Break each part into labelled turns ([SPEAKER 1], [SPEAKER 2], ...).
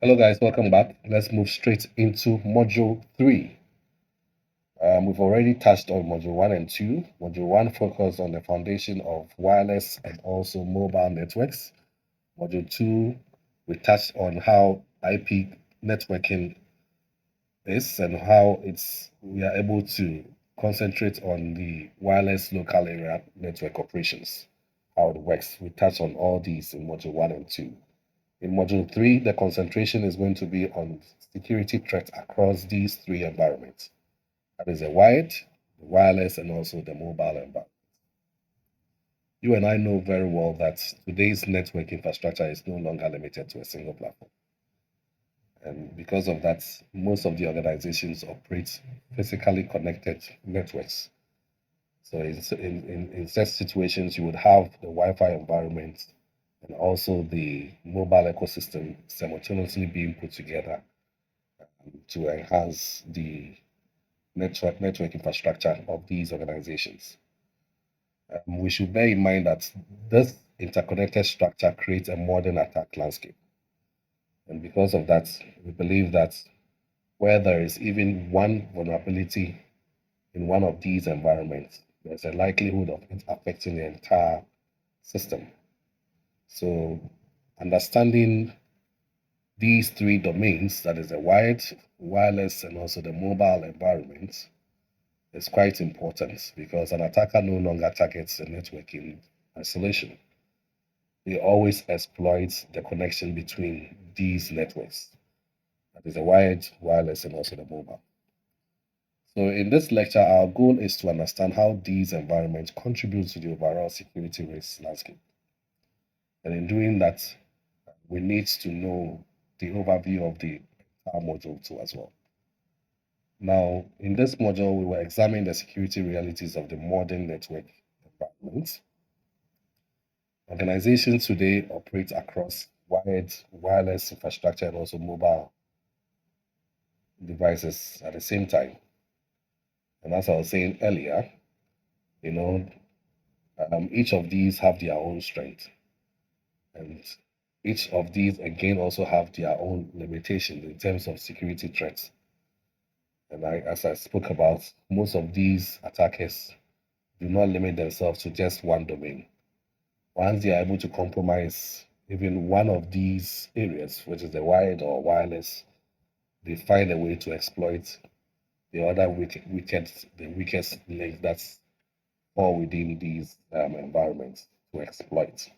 [SPEAKER 1] Hello guys, welcome back. Let's move straight into module 3. We've already touched on module 1 and 2. Module 1 focused on the foundation of wireless and also mobile networks. Module 2, we touched on how IP networking is and how we are able to concentrate on the wireless local area network operations, how it works. We touched on all these in module 1 and 2. In module 3, the concentration is going to be on security threats across these three environments. That is the wired, the wireless, and also the mobile environment. You and I know very well that today's network infrastructure is no longer limited to a single platform. And because of that, most of the organizations operate physically connected networks. So in such situations, you would have the Wi-Fi environment and also the mobile ecosystem simultaneously being put together to enhance the network infrastructure of these organizations. We should bear in mind that this interconnected structure creates a modern attack landscape. And because of that, we believe that where there is even one vulnerability in one of these environments, there's a likelihood of it affecting the entire system. So, understanding these three domains, that is the wired, wireless, and also the mobile environment, is quite important because an attacker no longer targets the network in isolation. They always exploit the connection between these networks, that is the wired, wireless, and also the mobile. So, in this lecture, our goal is to understand how these environments contribute to the overall security risk landscape. And in doing that, we need to know the overview of the entire module 2 as well. Now, in this module, we will examine the security realities of the modern network environment. Organizations today operate across wired, wireless infrastructure and also mobile devices at the same time. And as I was saying earlier, you know, each of these have their own strength. And each of these, again, also have their own limitations in terms of security threats. And as I spoke about, most of these attackers do not limit themselves to just one domain. Once they are able to compromise even one of these areas, which is the wired or wireless, they find a way to exploit the other the weakest link that's all within these environments to exploit.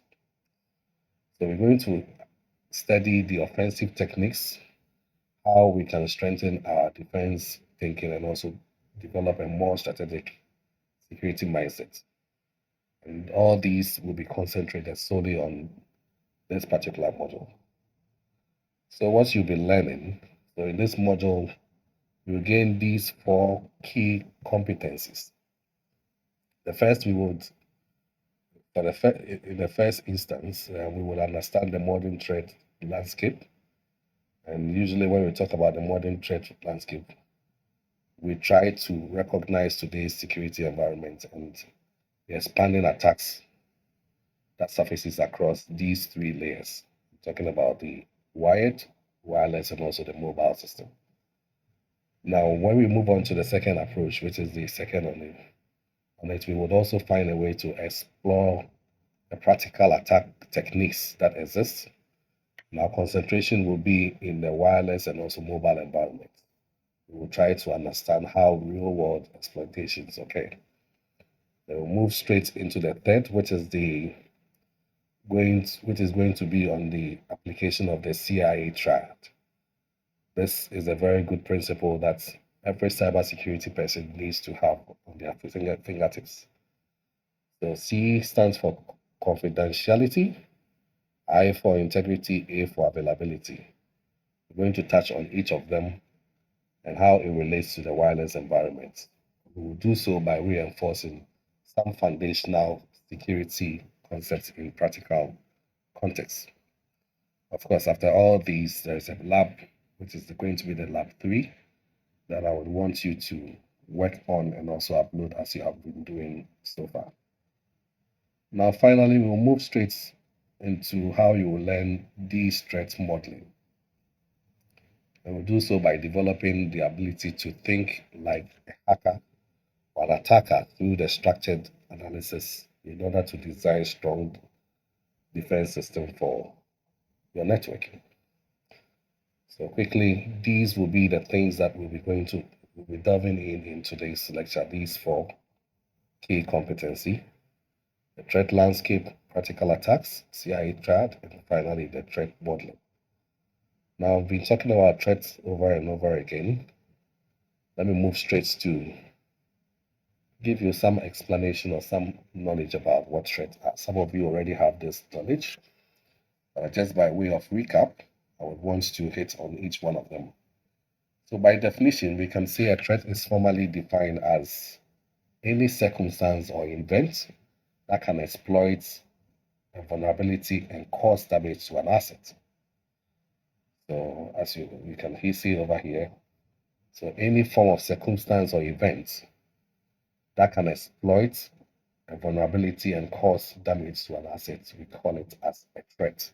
[SPEAKER 1] So we're going to study the offensive techniques, how we can strengthen our defense thinking, and also develop a more strategic security mindset. And all these will be concentrated solely on this particular module. So what you'll be learning, so in this module, you'll gain these four key competencies. The first, in the first instance, we will understand the modern threat landscape. And usually when we talk about the modern threat landscape, we try to recognize today's security environment and the expanding attacks that surfaces across these three layers. We're talking about the wired, wireless, and also the mobile system. Now, when we move on to the second approach, which is the second on it, we would also find a way to explore the practical attack techniques that exist. Now, concentration will be in the wireless and also mobile environment. We will try to understand how real-world exploitations occur. Then we'll move straight into the third, which is going to be on the application of the CIA Triad. This is a very good principle that every cybersecurity person needs to have on their fingertips. So C stands for confidentiality, I for integrity, A for availability. We're going to touch on each of them and how it relates to the wireless environment. We will do so by reinforcing some foundational security concepts in practical context. Of course, after all these, there's a lab, which is going to be the lab 3, that I would want you to work on and also upload as you have been doing so far. Now, finally, we'll move straight into how you will learn these threat modeling. And we do so by developing the ability to think like a hacker or an attacker through the structured analysis in order to design strong defense system for your network. So quickly, these will be the things that we'll be delving in today's lecture. These four key competency: the threat landscape, practical attacks, CIA Triad, and finally the threat modeling. Now, I've been talking about threats over and over again. Let me move straight to give you some explanation or some knowledge about what threats are. Some of you already have this knowledge, but just by way of recap, I would want to hit on each one of them. So, by definition, we can say a threat is formally defined as any circumstance or event that can exploit a vulnerability and cause damage to an asset. So, as you can see over here, so any form of circumstance or event that can exploit a vulnerability and cause damage to an asset, we call it as a threat.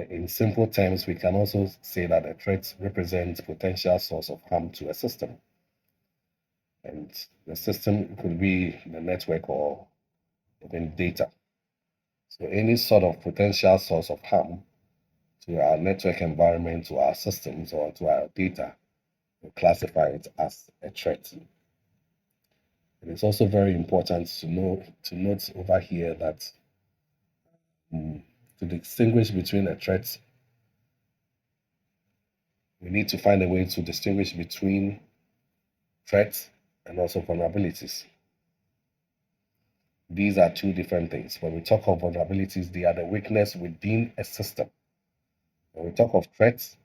[SPEAKER 1] In simple terms, we can also say that a threat represents potential source of harm to a system. And the system could be the network or even data. So any sort of potential source of harm to our network environment, to our systems, or to our data, we classify it as a threat. And it's also very important to note over here that to distinguish between a threat, we need to find a way to distinguish between threats and also vulnerabilities. These are two different things. When we talk of vulnerabilities, they are the weakness within a system. When we talk of threats,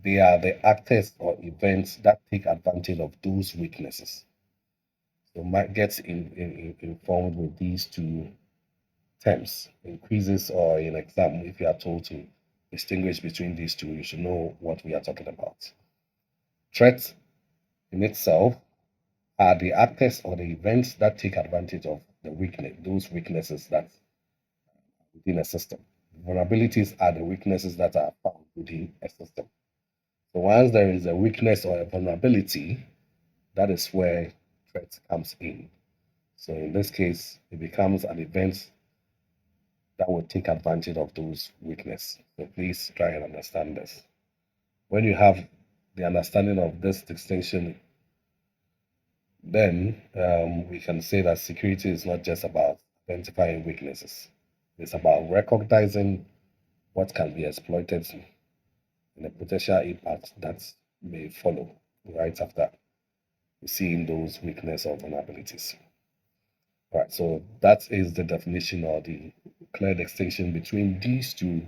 [SPEAKER 1] they are the actors or events that take advantage of those weaknesses. So might get informed with these two terms. Increases or in exam, if you are told to distinguish between these two, you should know what we are talking about. Threats in itself are the actors or the events that take advantage of the weakness, those weaknesses that within a system. Vulnerabilities are the weaknesses that are found within a system. So once there is a weakness or a vulnerability, that is where threat comes in. So in this case, it becomes an event that will take advantage of those weaknesses. So please try and understand this. When you have the understanding of this distinction, then we can say that security is not just about identifying weaknesses. It's about recognizing what can be exploited and the potential impact that may follow right after seeing those weaknesses or vulnerabilities. Right, so that is the definition or the clear distinction between these two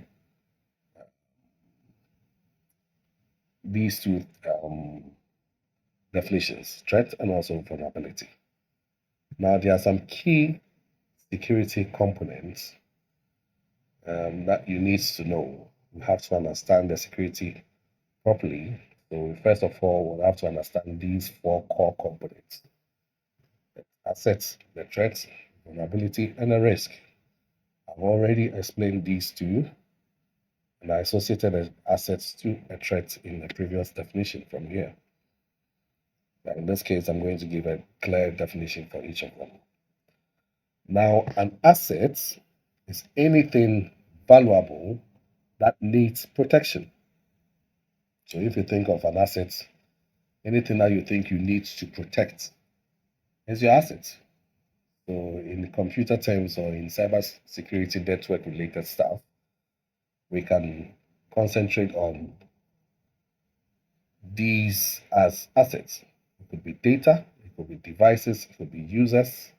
[SPEAKER 1] definitions, threat and also vulnerability. Now, there are some key security components that you need to know. You have to understand the security properly. So, first of all, we'll have to understand these four core components: the assets, the threats, vulnerability, and the risk. I've already explained these two, and I associated assets to a threat in the previous definition from here. But in this case, I'm going to give a clear definition for each of them. Now, an asset is anything valuable that needs protection. So if you think of an asset, anything that you think you need to protect is your asset. So in computer terms or in cyber security network related stuff, we can concentrate on these as assets. It could be data, it could be devices, it could be users,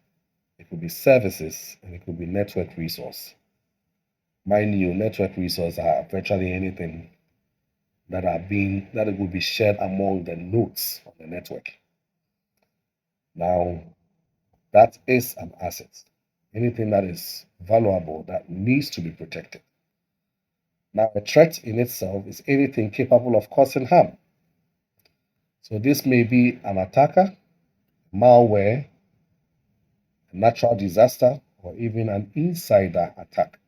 [SPEAKER 1] it could be services, and it could be network resource. Mind you, network resources are virtually anything that it will be shared among the nodes on the network. Now, that is an asset. Anything that is valuable that needs to be protected. Now, a threat in itself is anything capable of causing harm. So this may be an attacker, malware, a natural disaster, or even an insider attack.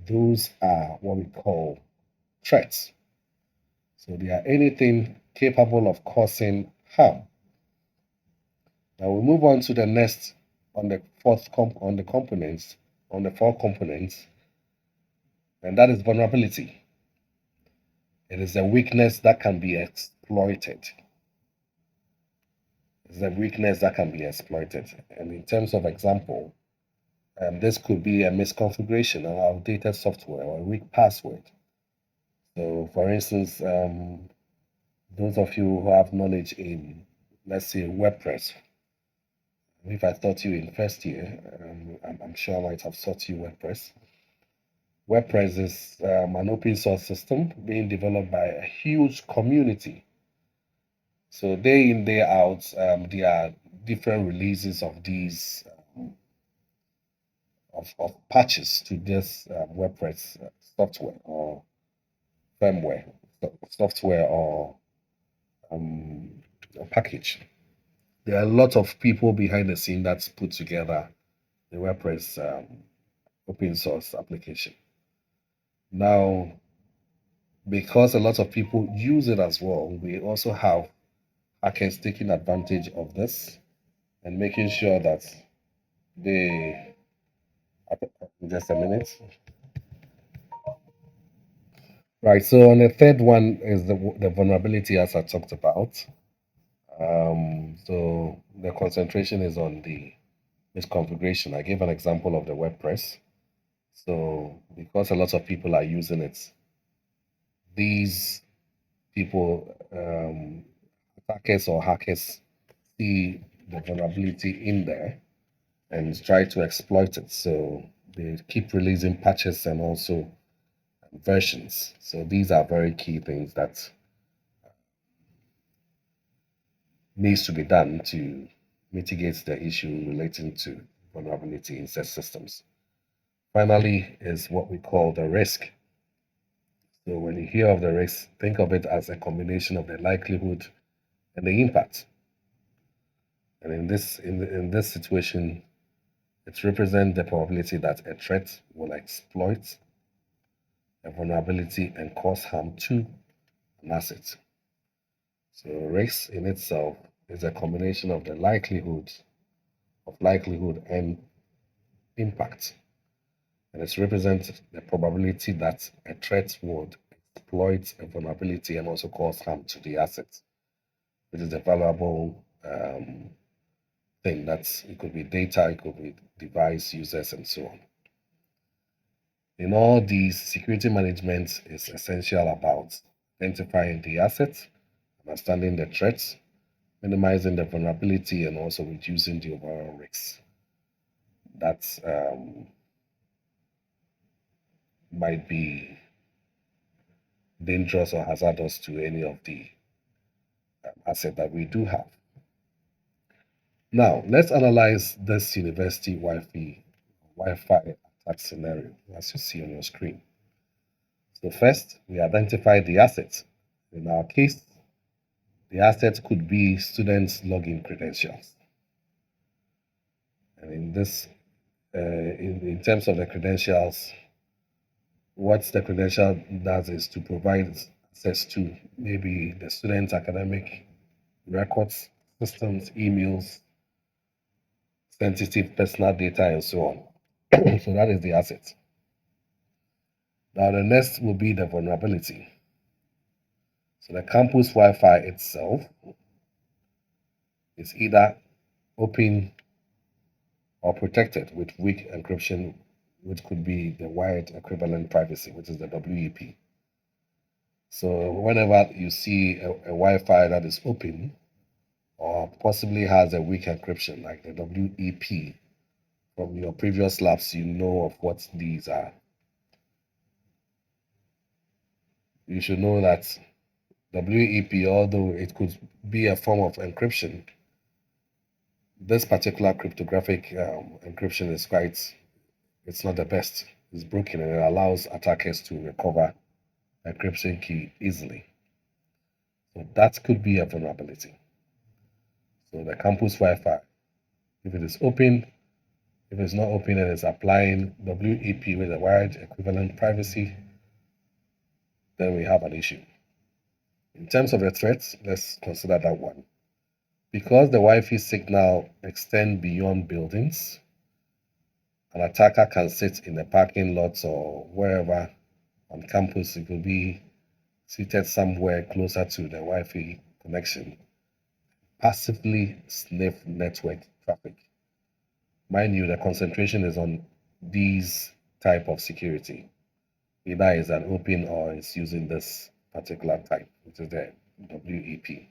[SPEAKER 1] Those are what we call threats. So they are anything capable of causing harm. Now we move on to the next on the on the components, on the four components, and that is vulnerability. It is a weakness that can be exploited. It's a weakness that can be exploited. And in terms of example, this could be a misconfiguration, an outdated software, or a weak password. So, for instance, those of you who have knowledge in, let's say, WordPress, if I taught you in first year, I'm sure I might have taught you WordPress. WordPress is an open source system being developed by a huge community. So day in, day out, there are different releases of these of patches to this WordPress software or firmware, software um, or package. There are a lot of people behind the scene that's put together the WordPress open source application. Now, because a lot of people use it as well, we also have hackers taking advantage of this and making sure that they, just a minute. Right, so on the third one is the vulnerability as I talked about. So the concentration is on the misconfiguration. I gave an example of the WordPress. So because a lot of people are using it, these people, attackers or hackers, see the vulnerability in there and try to exploit it. So they keep releasing patches and also versions. So these are very key things that needs to be done to mitigate the issue relating to vulnerability in such systems. Finally, is what we call the risk. So when you hear of the risk, think of it as a combination of the likelihood and the impact. And in this situation, it represents the probability that a threat will exploit a vulnerability and cause harm to an asset. So risk in itself is a combination of the likelihood and impact. And it represents the probability that a threat would exploit a vulnerability and also cause harm to the asset, which is a valuable thing. That's it could be data, it could be device users, and so on. In all these, security management is essential about identifying the assets, understanding the threats, minimizing the vulnerability, and also reducing the overall risks. That might be dangerous or hazardous to any of the asset that we do have. Now, let's analyze this university Wi-Fi attack scenario as you see on your screen. So first, we identify the asset. In our case, the asset could be students' login credentials. And in this, in terms of the credentials, what the credential does is to provide access to maybe the student's academic records, systems, emails, sensitive personal data, and so on. So that is the asset. Now the next will be the vulnerability. So the campus Wi-Fi itself is either open or protected with weak encryption, which could be the wired equivalent privacy, which is the WEP. So whenever you see a Wi-Fi that is open or possibly has a weak encryption, like the WEP, from your previous labs, you know of what these are. You should know that WEP, although it could be a form of encryption, this particular cryptographic encryption is it's not the best. It's broken and it allows attackers to recover the encryption key easily. So that could be a vulnerability. So the campus Wi-Fi, if it is open If it's not open and it's applying WEP with a wired equivalent privacy, then we have an issue. In terms of the threats, let's consider that one. Because the Wi-Fi signal extends beyond buildings, an attacker can sit in the parking lots or wherever on campus. It could be seated somewhere closer to the Wi-Fi connection, passively sniff network traffic. Mind you, the concentration is on these type of security. Either is an open or it's using this particular type, which is the WEP.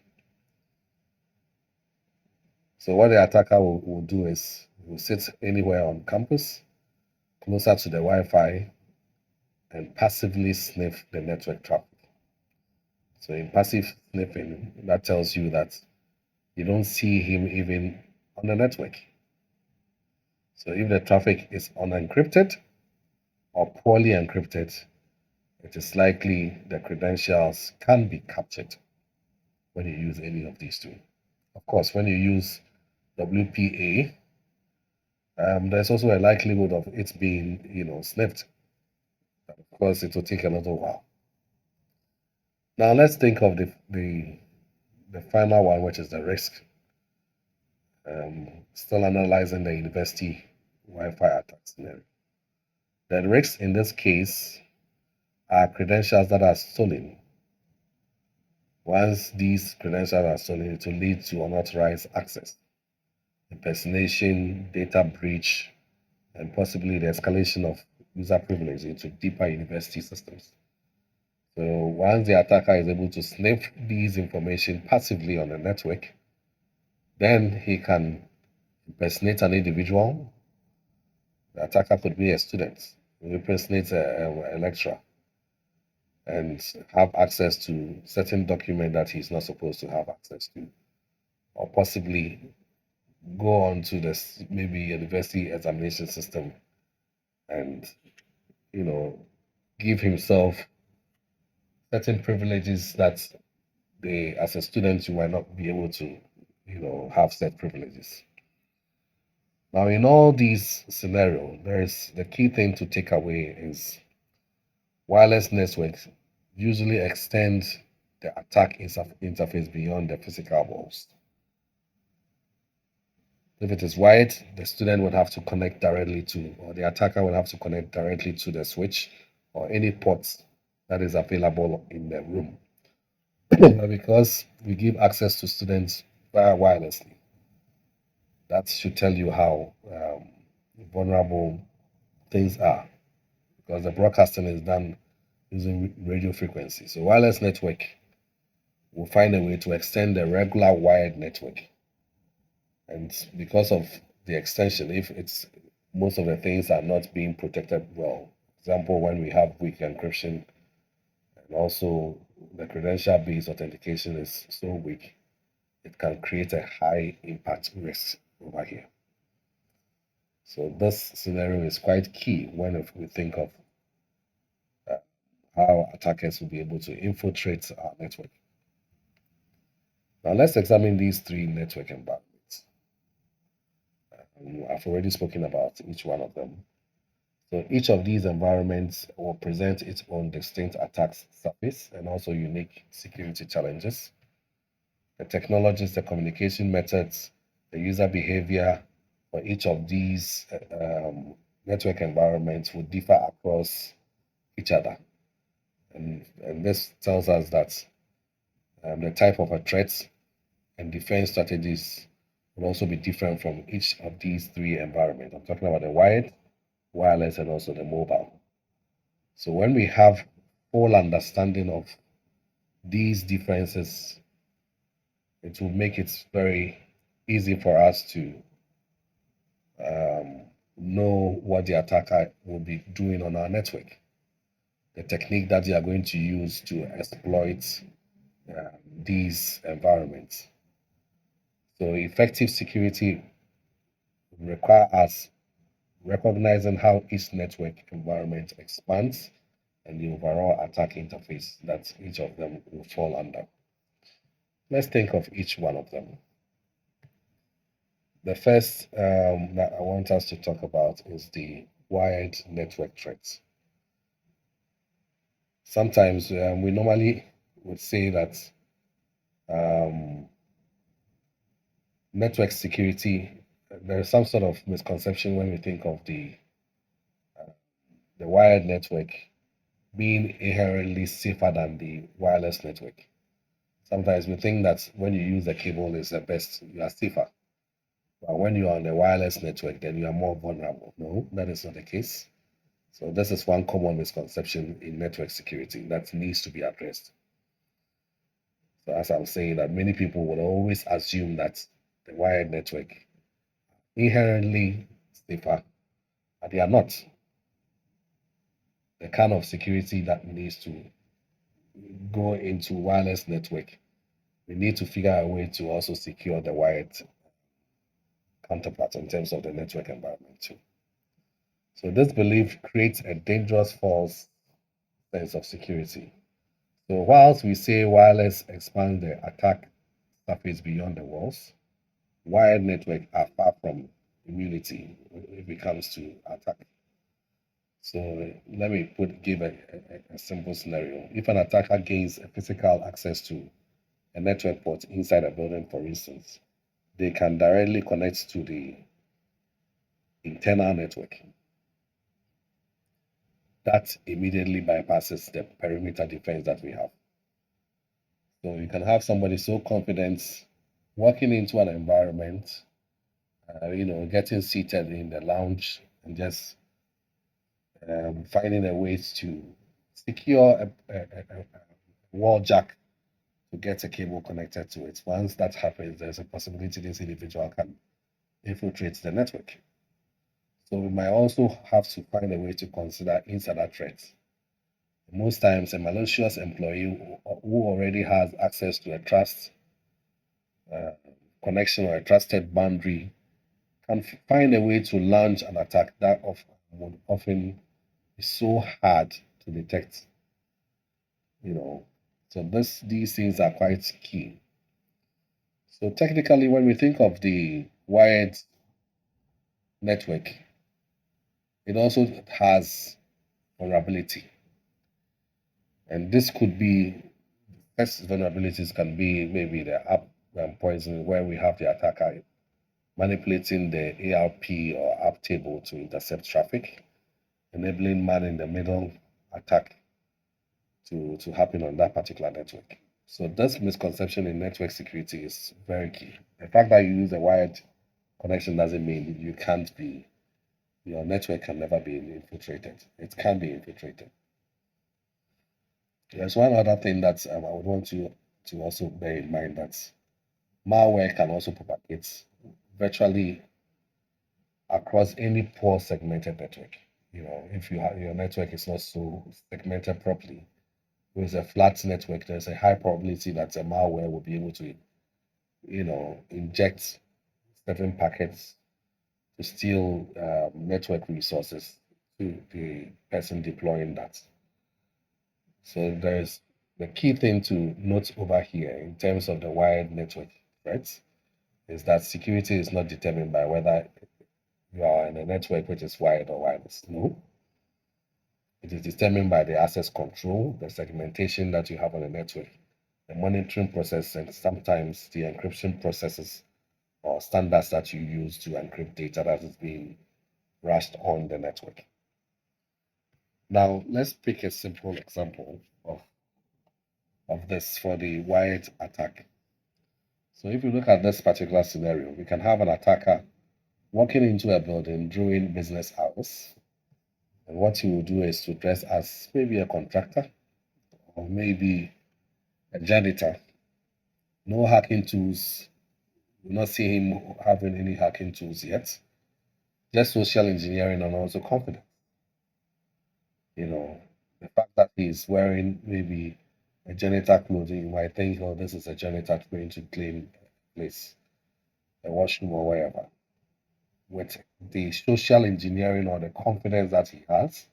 [SPEAKER 1] So what the attacker will do is will sit anywhere on campus, closer to the Wi-Fi, and passively sniff the network traffic. So in passive sniffing, that tells you that you don't see him even on the network. So if the traffic is unencrypted or poorly encrypted, it is likely the credentials can be captured when you use any of these two. Of course, when you use WPA, there's also a likelihood of it being, sniffed. Of course, it will take a little while. Now let's think of the final one, which is the risk. Still analyzing the university Wi-Fi attack scenario. The risks in this case are credentials that are stolen. Once these credentials are stolen, it will lead to unauthorized access, impersonation, data breach, and possibly the escalation of user privilege into deeper university systems. So once the attacker is able to sniff these information passively on the network, then he can impersonate an individual. The attacker could be a student, impersonate a lecturer, and have access to certain document that he's not supposed to have access to, or possibly go on to this maybe university examination system and give himself certain privileges that they as a student you might not be able to have set privileges. Now in all these scenarios, there is the key thing to take away is wireless networks usually extend the attack interface beyond the physical walls. If it is wired, the student would have to connect directly to, or the attacker would have to connect directly to the switch or any ports that is available in the room. Because we give access to students via wirelessly, that should tell you how vulnerable things are, because the broadcasting is done using radio frequency. So wireless network will find a way to extend the regular wired network. And because of the extension, if it's most of the things are not being protected well, for example, when we have weak encryption and also the credential-based authentication is so weak, it can create a high impact risk over here. So this scenario is quite key when we think of how attackers will be able to infiltrate our network. Now let's examine these three network environments. I've already spoken about each one of them. So each of these environments will present its own distinct attack surface and also unique security challenges. The technologies, the communication methods, the user behavior for each of these network environments will differ across each other. And this tells us that the type of a threat and defense strategies will also be different from each of these three environments. I'm talking about the wired, wireless, and also the mobile. So when we have full understanding of these differences, it will make it very easy for us to know what the attacker will be doing on our network, the technique that they are going to use to exploit these environments. So effective security require us recognizing how each network environment expands and the overall attack interface that each of them will fall under. Let's think of each one of them. The first that I want us to talk about is the wired network threats. Sometimes we normally would say that um, network security, there is some sort of misconception when we think of the wired network being inherently safer than the wireless network. Sometimes we think that when you use the cable is the best, you are safer. But when you are on a wireless network, then you are more vulnerable. No, that is not the case. So this is one common misconception in network security that needs to be addressed. So as I'm saying, that many people will always assume that the wired network inherently safer, but they are not. The kind of security that needs to go into wireless network, we need to figure out a way to also secure the wired counterpart in terms of the network environment too. So this belief creates a dangerous false sense of security. So whilst we say wireless expands the attack surface beyond the walls, wired network are far from immunity if it comes to attack. So let me give a simple scenario. If an attacker gains a physical access to a network port inside a building, for instance, they can directly connect to the internal network. That immediately bypasses the perimeter defense that we have. So you can have somebody so confident walking into an environment, getting seated in the lounge and just finding a way to secure a wall jack to get a cable connected to it. Once that happens, there's a possibility this individual can infiltrate the network. So we might also have to find a way to consider insider threats. Most times, a malicious employee who already has access to a trust uh, connection or a trusted boundary can find a way to launch an attack that would often be so hard to detect. You know, so these things are quite key. So technically, when we think of the wired network, it also has vulnerability, and this could be first vulnerabilities can be maybe the app poison, where we have the attacker manipulating the ARP or app table to intercept traffic, enabling man in the middle attack to happen on that particular network. So this misconception in network security is very key. The fact that you use a wired connection doesn't mean your network can never be infiltrated. It can be infiltrated. There's one other thing that I would want you to also bear in mind, that malware can also propagate virtually across any poor segmented network. If your network is not so segmented properly, with a flat network, there's a high probability that a malware will be able to, inject certain packets to steal network resources to the person deploying that. So there's the key thing to note over here in terms of the wired network threats is that security is not determined by whether you are in a network which is wired or wireless. No, it is determined by the access control, the segmentation that you have on the network, the monitoring process, and sometimes the encryption processes or standards that you use to encrypt data that is being rushed on the network. Now, let's pick a simple example of this for the wired attack. So if you look at this particular scenario, we can have an attacker walking into a building during business hours. And what he will do is to dress as maybe a contractor or maybe a janitor. No hacking tools. We'll not see him having any hacking tools yet. Just social engineering and also confidence. The fact that he's wearing maybe a janitor clothing, you might think, oh, this is a janitor going to clean a place, a washroom or wherever. With the social engineering or the confidence that he has,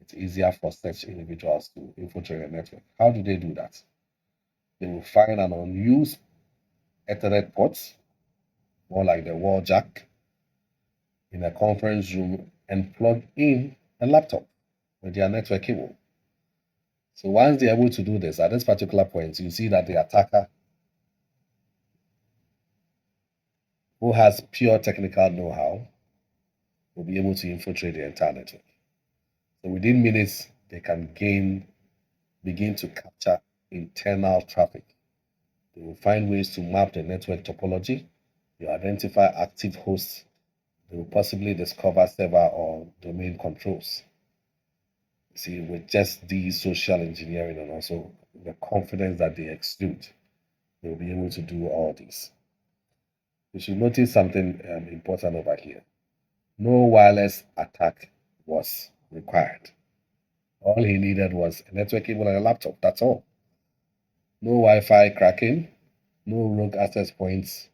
[SPEAKER 1] it's easier for such individuals to infiltrate a network. How do they do that? They will find an unused Ethernet port more like the wall jack, in a conference room and plug in a laptop with their network cable. So once they're able to do this, at this particular point, you see that the attacker who has pure technical know-how will be able to infiltrate the entire network. So within minutes, they can begin to capture internal traffic. They will find ways to map the network topology. They identify active hosts. They will possibly discover server or domain controls. See, with just the social engineering and also the confidence that they exude, they'll be able to do all this. You should notice something important over here. No wireless attack was required. All he needed was a network cable and a laptop. That's all. No Wi Fi cracking, no rogue access points,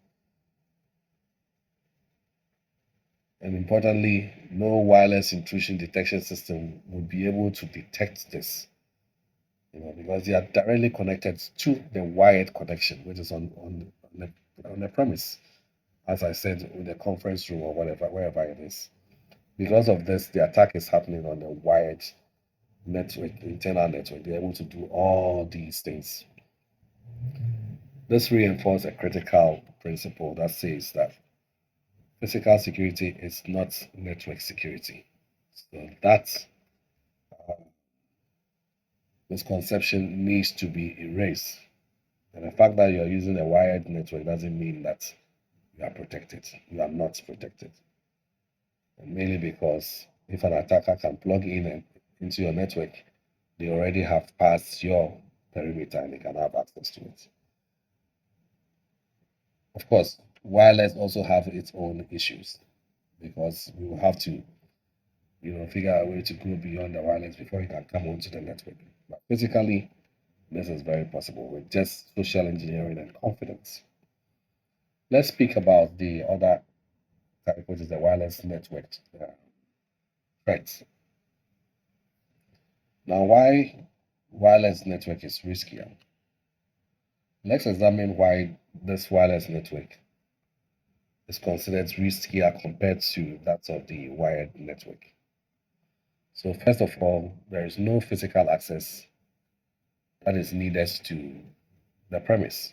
[SPEAKER 1] and importantly, no wireless intrusion detection system would be able to detect this. Because they are directly connected to the wired connection, which is on the premise, as I said, in the conference room or whatever, wherever it is. Because of this, the attack is happening on the wired network, internal network. They're able to do all these things. This reinforces a critical principle that says that physical security is not network security. So that misconception needs to be erased. And the fact that you're using a wired network doesn't mean that you are protected. You are not protected. And mainly because if an attacker can plug into your network, they already have passed your perimeter and they can have access to it. Of course, wireless also have its own issues because we will have to, figure out a way to go beyond the wireless before you can come onto the network. But physically, this is very possible with just social engineering and confidence. Let's speak about the other type, which is the wireless network threats. Now, why wireless network is riskier? Let's examine why this wireless network is considered riskier compared to that of the wired network. So, first of all, there is no physical access that is needed to the premise.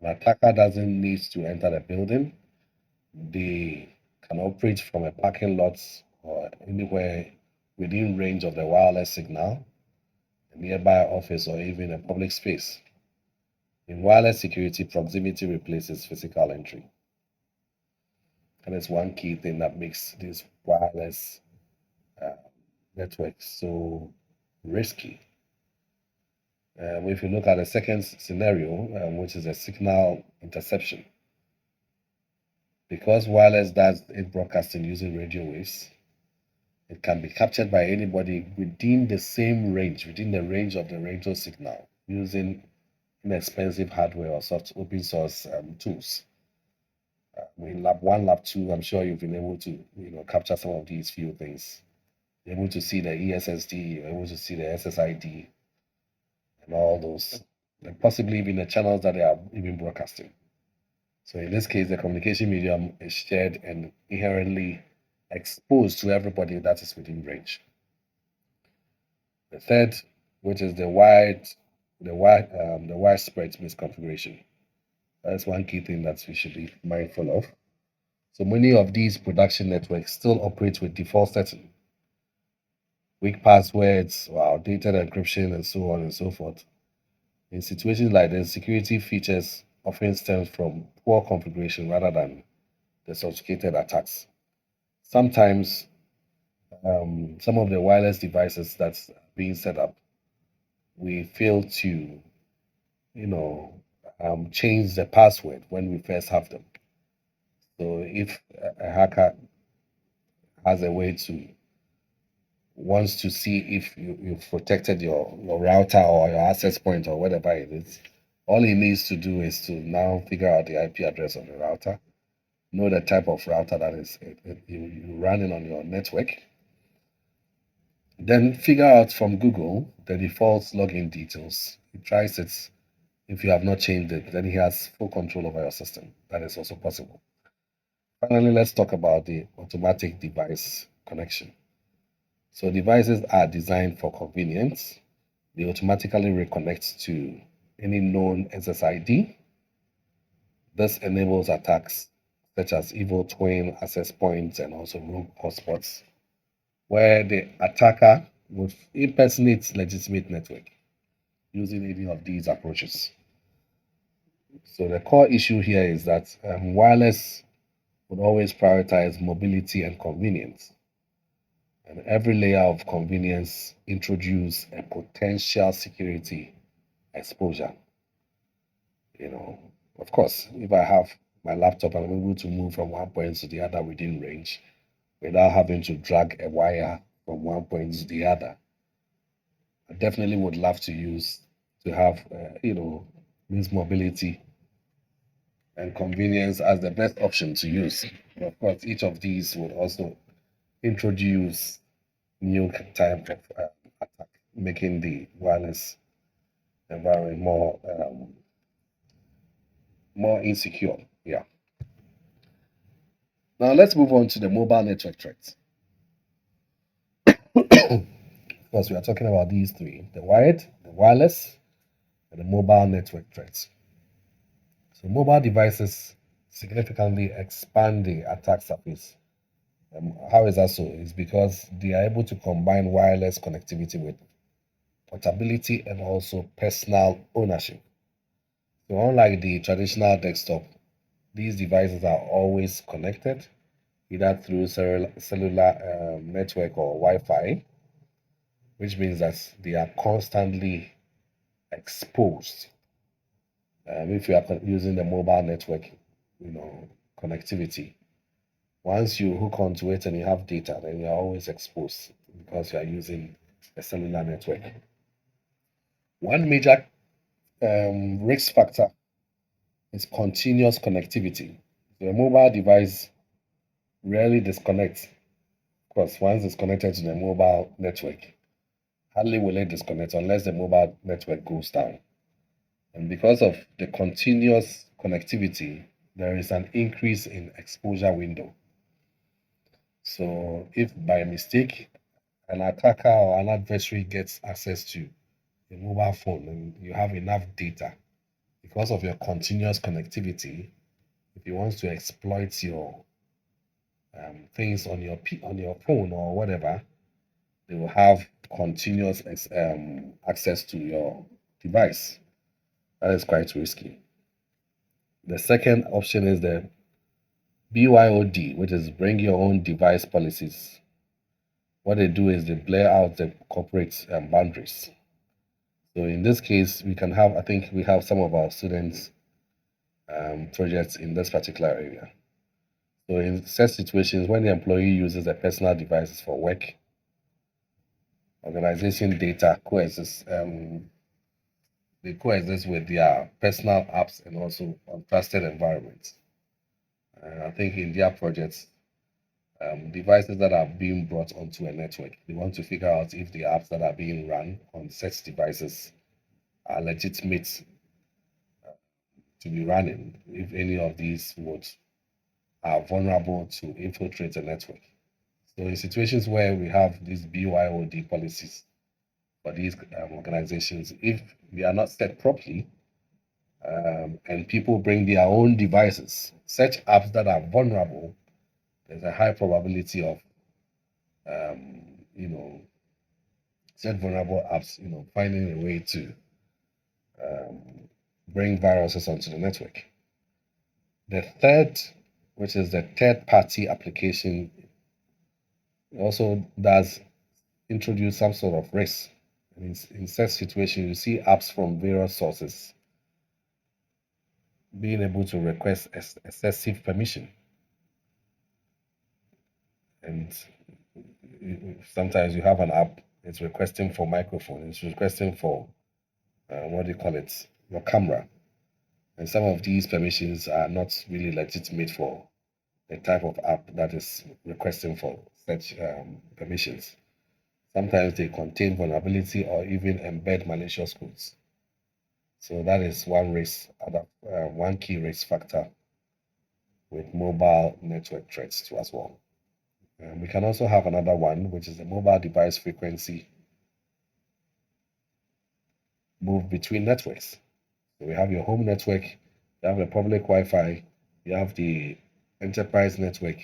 [SPEAKER 1] An attacker doesn't need to enter the building. They can operate from a parking lot or anywhere within range of the wireless signal, a nearby office, or even a public space. In wireless security, proximity replaces physical entry. And it's one key thing that makes this wireless uh, network so risky. If you look at the second scenario, which is a signal interception, because wireless does its broadcasting using radio waves, it can be captured by anybody within the same range, within the range of the radio signal, using inexpensive hardware or soft open source tools. In lab one, lab two, I'm sure you've been able to, capture some of these few things. You're able to see the ESSD, you're able to see the SSID, and all those, and possibly even the channels that they are even broadcasting. So in this case, the communication medium is shared and inherently exposed to everybody that is within range. The third, which is the widespread misconfiguration. That's one key thing that we should be mindful of. So many of these production networks still operate with default setting, weak passwords, or outdated encryption, and so on and so forth. In situations like this, security features often stem from poor configuration rather than the sophisticated attacks. Sometimes some of the wireless devices that's being set up, we fail to, you know, change the password when we first have them. So if a hacker has a way to wants to see if you've protected your router or your access point or whatever it is, all he needs to do is to now figure out the IP address of the router, know the type of router that is you running on your network, then figure out from Google the default login details. He tries it. If you have not changed it, then he has full control over your system. That is also possible. Finally, let's talk about the automatic device connection. So devices are designed for convenience. They automatically reconnect to any known SSID. This enables attacks such as evil twin access points and also rogue hotspots, where the attacker would impersonate legitimate network using any of these approaches. So the core issue here is that wireless would always prioritize mobility and convenience. And every layer of convenience introduce a potential security exposure. You know, of course, if I have my laptop and I'm able to move from one point to the other within range without having to drag a wire from one point to the other, I definitely would love to have, this mobility and convenience as the best option to use. But of course, each of these would also introduce new type of attack, making the wireless environment more insecure. Yeah. Now let's move on to the mobile network threats. Of course, we are talking about these three: the wired, the wireless, and the mobile network threats. So mobile devices significantly expand the attack surface. How is that so? It's because they are able to combine wireless connectivity with portability and also personal ownership. So unlike the traditional desktop, these devices are always connected, either through cellular network or Wi-Fi, which means that they are constantly exposed. If you are using the mobile network, connectivity, once you hook onto it and you have data, then you are always exposed because you are using a cellular network. One major risk factor is continuous connectivity. The mobile device rarely disconnects because once it's connected to the mobile network, hardly will it disconnect unless the mobile network goes down. And because of the continuous connectivity, there is an increase in exposure window. So if by mistake an attacker or an adversary gets access to a mobile phone and you have enough data, because of your continuous connectivity, if he wants to exploit your things on your phone or whatever, they will have continuous access to your device. That is quite risky. The second option is the BYOD, which is bring your own device policies. What they do is they blur out the corporate boundaries. So in this case, we can have, I think we have some of our students projects in this particular area. So in such situations, when the employee uses their personal devices for work, organization data they coexist with their personal apps and also trusted environments. I think in their projects, devices that are being brought onto a network, they want to figure out if the apps that are being run on such devices are legitimate to be running, if any of these would are vulnerable to infiltrate the network. So in situations where we have these BYOD policies for these organizations, if they are not set properly, and people bring their own devices, such apps that are vulnerable, there's a high probability of, um, you know, such vulnerable apps, finding a way to um, bring viruses onto the network. The third, which is the third party application, also does introduce some sort of risk. In such situations, you see apps from various sources being able to request excessive permission. And sometimes you have an app, it's requesting for microphone, it's requesting for, what do you call it, your camera. And some of these permissions are not really legitimate for the type of app that is requesting for such permissions. Sometimes they contain vulnerability or even embed malicious codes. So that is one key risk factor with mobile network threats too as well. We can also have another one, which is the mobile device frequency move between networks. So we have your home network, you have the public Wi-Fi, you have the enterprise network.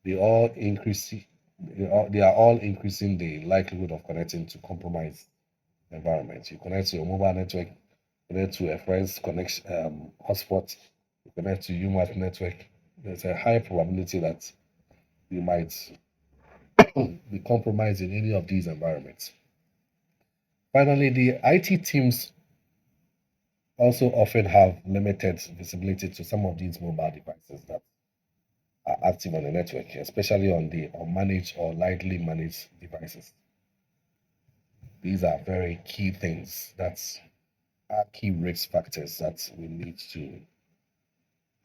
[SPEAKER 1] They all increase. They are all increasing the likelihood of connecting to compromised environments. You connect to your mobile network, connect to a friend's connection hotspot, you connect to UMAT network. There's a high probability that you might be compromised in any of these environments. Finally, the IT teams also often have limited visibility to some of these mobile devices that are active on the network, especially on the unmanaged or lightly managed devices. These are very key things that are key risk factors that we need to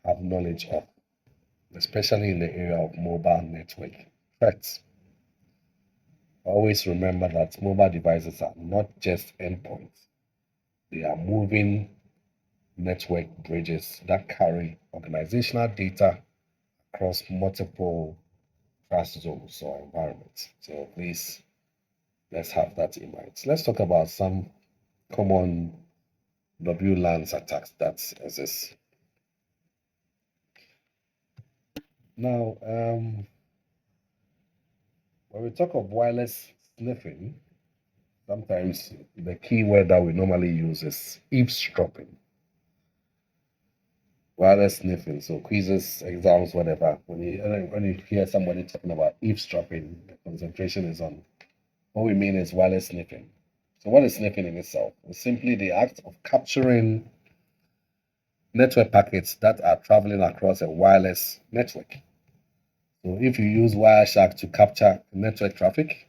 [SPEAKER 1] have knowledge of, especially in the area of mobile network threats. Always remember that mobile devices are not just endpoints, they are moving network bridges that carry organizational data across multiple trust zones or environments. So please, let's have that in mind. Let's talk about some common WLANs attacks that exist. Now, when we talk of wireless sniffing, sometimes the key word that we normally use is eavesdropping. Wireless sniffing, so quizzes, exams, whatever. When you hear somebody talking about eavesdropping, the concentration is on what we mean is wireless sniffing. So, what is sniffing in itself? It's simply the act of capturing network packets that are traveling across a wireless network. So, if you use Wireshark to capture network traffic,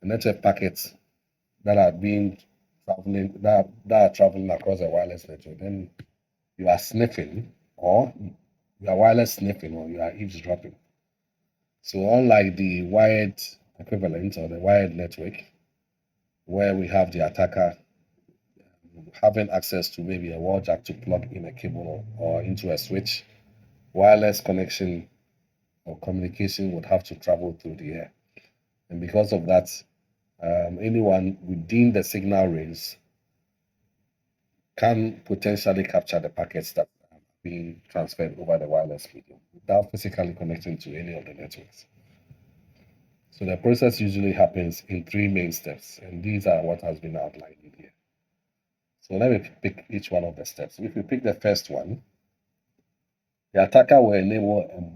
[SPEAKER 1] the network packets that are being traveling that are traveling across a wireless network, then you are sniffing, or you are wireless sniffing, or you are eavesdropping. So, unlike the wired equivalent or the wired network, where we have the attacker having access to maybe a wall jack to plug in a cable or into a switch, wireless connection or communication would have to travel through the air. And because of that, anyone within the signal range can potentially capture the packets that are being transferred over the wireless medium without physically connecting to any of the networks. So the process usually happens in three main steps, and these are what has been outlined in here. So let me pick each one of the steps. If we pick the first one, the attacker will enable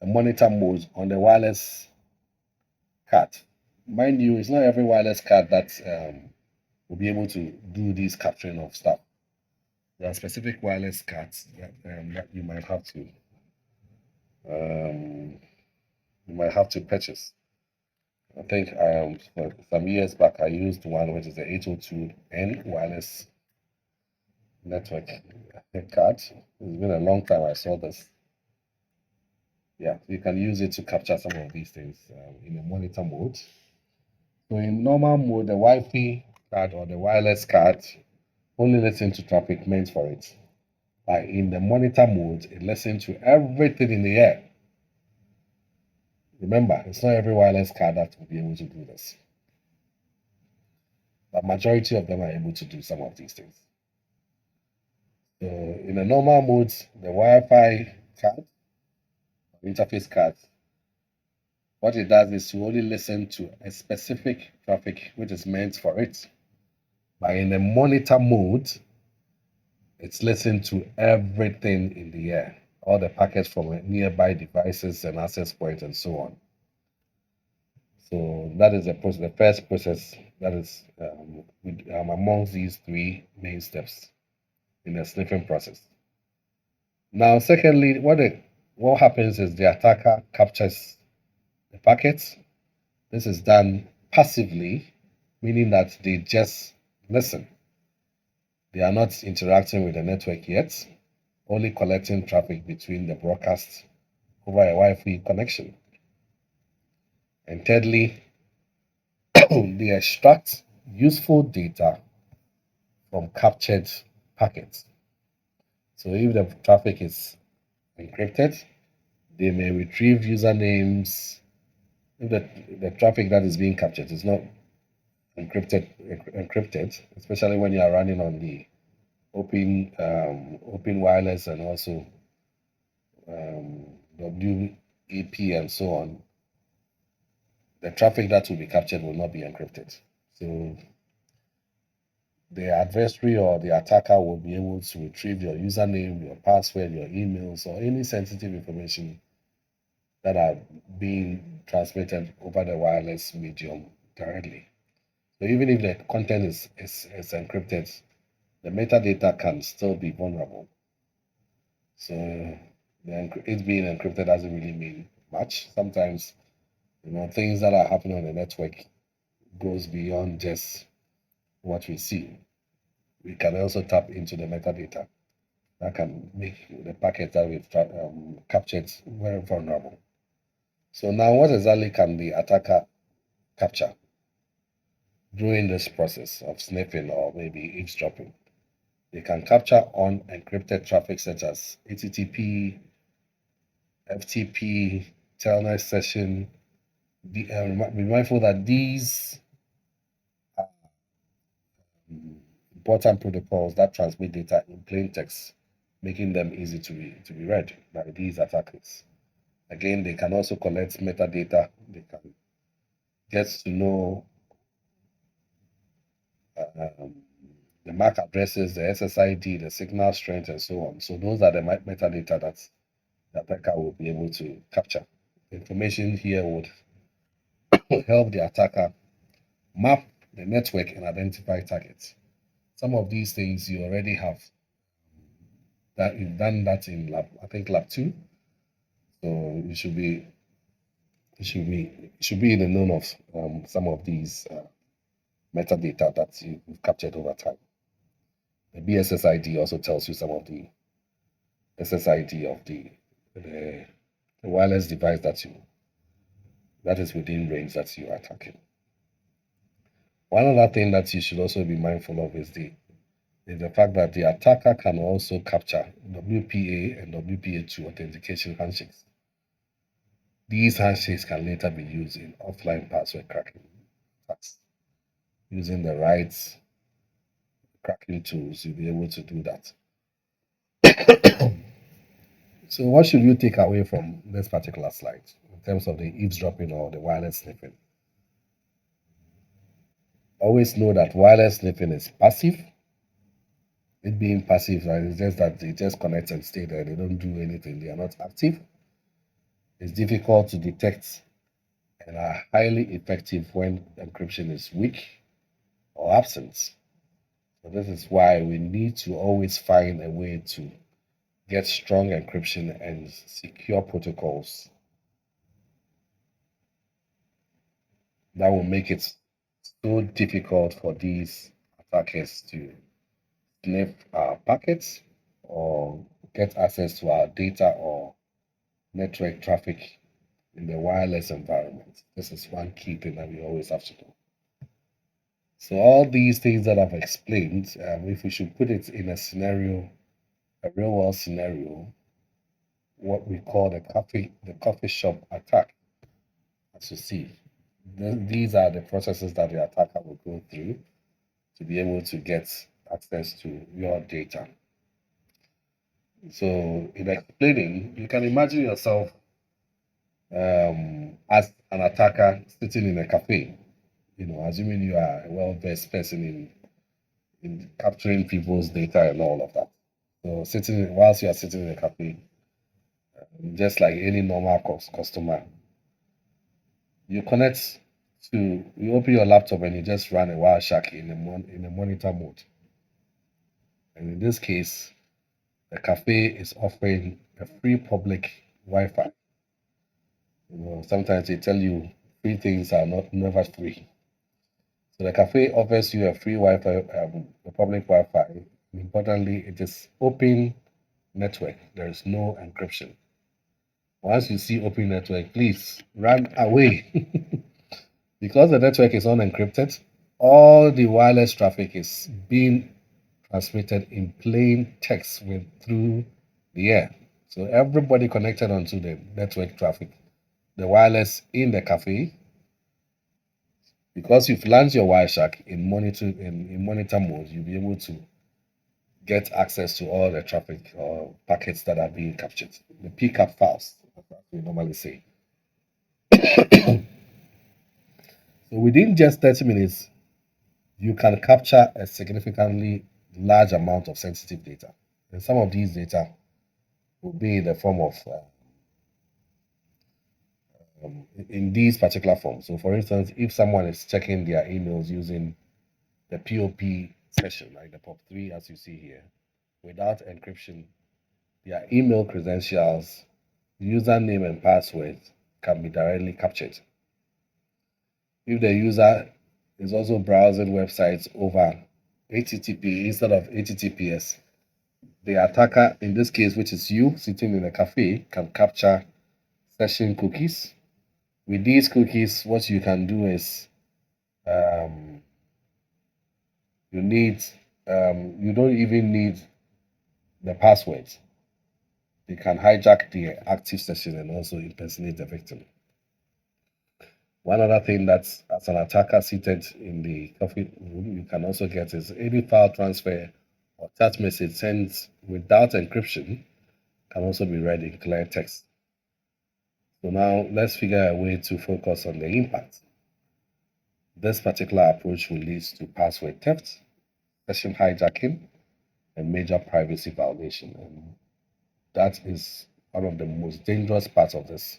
[SPEAKER 1] a monitor mode on the wireless card. Mind you, it's not every wireless card that will be able to do this capturing of stuff. There are specific wireless cards that um, you might have to purchase. I think some years back I used one which is the 802N wireless network card. It's been a long time I saw this. Yeah, you can use it to capture some of these things in a monitor mode. So in normal mode, the Wi-Fi card or the wireless card only listens to traffic meant for it. But in the monitor mode, it listens to everything in the air. Remember, it's not every wireless card that will be able to do this. But majority of them are able to do some of these things. So in a normal mode, the Wi-Fi card, interface card, what it does is to only listen to a specific traffic which is meant for it. But in the monitor mode, it's listening to everything in the air, all the packets from nearby devices and access points and so on. So that is the first process that is amongst these three main steps in the sniffing process. Now, secondly, what happens is the attacker captures the packets. This is done passively, meaning that they just listen. They are not interacting with the network yet, only collecting traffic between the broadcasts over a Wi-Fi connection. And thirdly, they extract useful data from captured packets. So if the traffic is encrypted. They may retrieve usernames if the traffic that is being captured is not encrypted, especially when you are running on the open wireless and also WAP and so on. The traffic that will be captured will not be encrypted. So the adversary or the attacker will be able to retrieve your username, your password, your emails, or any sensitive information that are being transmitted over the wireless medium directly. So even if the content is encrypted, the metadata can still be vulnerable. So it being encrypted doesn't really mean much. Sometimes, things that are happening on the network goes beyond just what we see. We can also tap into the metadata that can make the packet that we've captured very vulnerable. So now, what exactly can the attacker capture during this process of sniffing or maybe eavesdropping? They can capture unencrypted traffic such as HTTP, FTP, telnet session. Be mindful that these are important protocols that transmit data in plain text, making them easy to be read by these attackers. Again, they can also collect metadata. They can get to know um, the MAC addresses, the SSID, the signal strength, and so on. So those are the metadata that the attacker will be able to capture. The information here would help the attacker map the network and identify targets. Some of these things you already have that you've done that in lab, I think lab 2. So you should be in the known of some of these metadata that you've captured over time. The BSSID also tells you some of the SSID of the wireless device that is within range that you are attacking. One other thing that you should also be mindful of is the fact that the attacker can also capture WPA and WPA2 authentication handshakes. These handshakes can later be used in offline password cracking attacks. Using the right cracking tools, you'll be able to do that. So, what should you take away from this particular slide in terms of the eavesdropping or the wireless sniffing? Always know that wireless sniffing is passive. It being passive, right, it's just that they just connect and stay there. They don't do anything. They are not active. It's difficult to detect and are highly effective when encryption is weak or absent. So this is why we need to always find a way to get strong encryption and secure protocols that will make it so difficult for these attackers to sniff our packets or get access to our data or network traffic in the wireless environment. This is one key thing that we always have to do. So all these things that I've explained, if we should put it in a scenario, a real world scenario, what we call the coffee shop attack, as you see, these are the processes that the attacker will go through to be able to get access to your data. So in explaining, you can imagine yourself as an attacker sitting in a cafe, assuming you are a well-versed person in capturing people's data and all of that. So whilst you are sitting in a cafe, just like any normal customer, you open your laptop and you just run a Wireshark in a monitor mode. And in this case, the cafe is offering a free public Wi-Fi. Sometimes they tell you free things are not never free. So the cafe offers you a free Wi-Fi, a public Wi-Fi. Importantly, it is open network. There is no encryption. Once you see open network, please run away. Because the network is unencrypted, all the wireless traffic is being transmitted in plain text through the air. So everybody connected onto the network traffic, the wireless in the cafe, because you've launched your Wireshark in monitor mode, you'll be able to get access to all the traffic or packets that are being captured. The pickup files, as we normally say. So within just 30 minutes, you can capture a significantly large amount of sensitive data. And some of these data will be in the form of in these particular forms. So, for instance, if someone is checking their emails using the POP session, like the POP3, as you see here, without encryption, their email credentials, username, and password can be directly captured. If the user is also browsing websites over HTTP instead of HTTPS, the attacker, in this case, which is you sitting in a cafe, can capture session cookies. With these cookies, what you can do is um, you need you don't even need the passwords. They can hijack the active session and also impersonate the victim. One other thing that, as an attacker seated in the coffee room, you can also get is any file transfer or chat message sent without encryption can also be read in clear text. So now let's figure a way to focus on the impact. This particular approach will lead to password theft, session hijacking, and major privacy violation. And that is one of the most dangerous parts of this.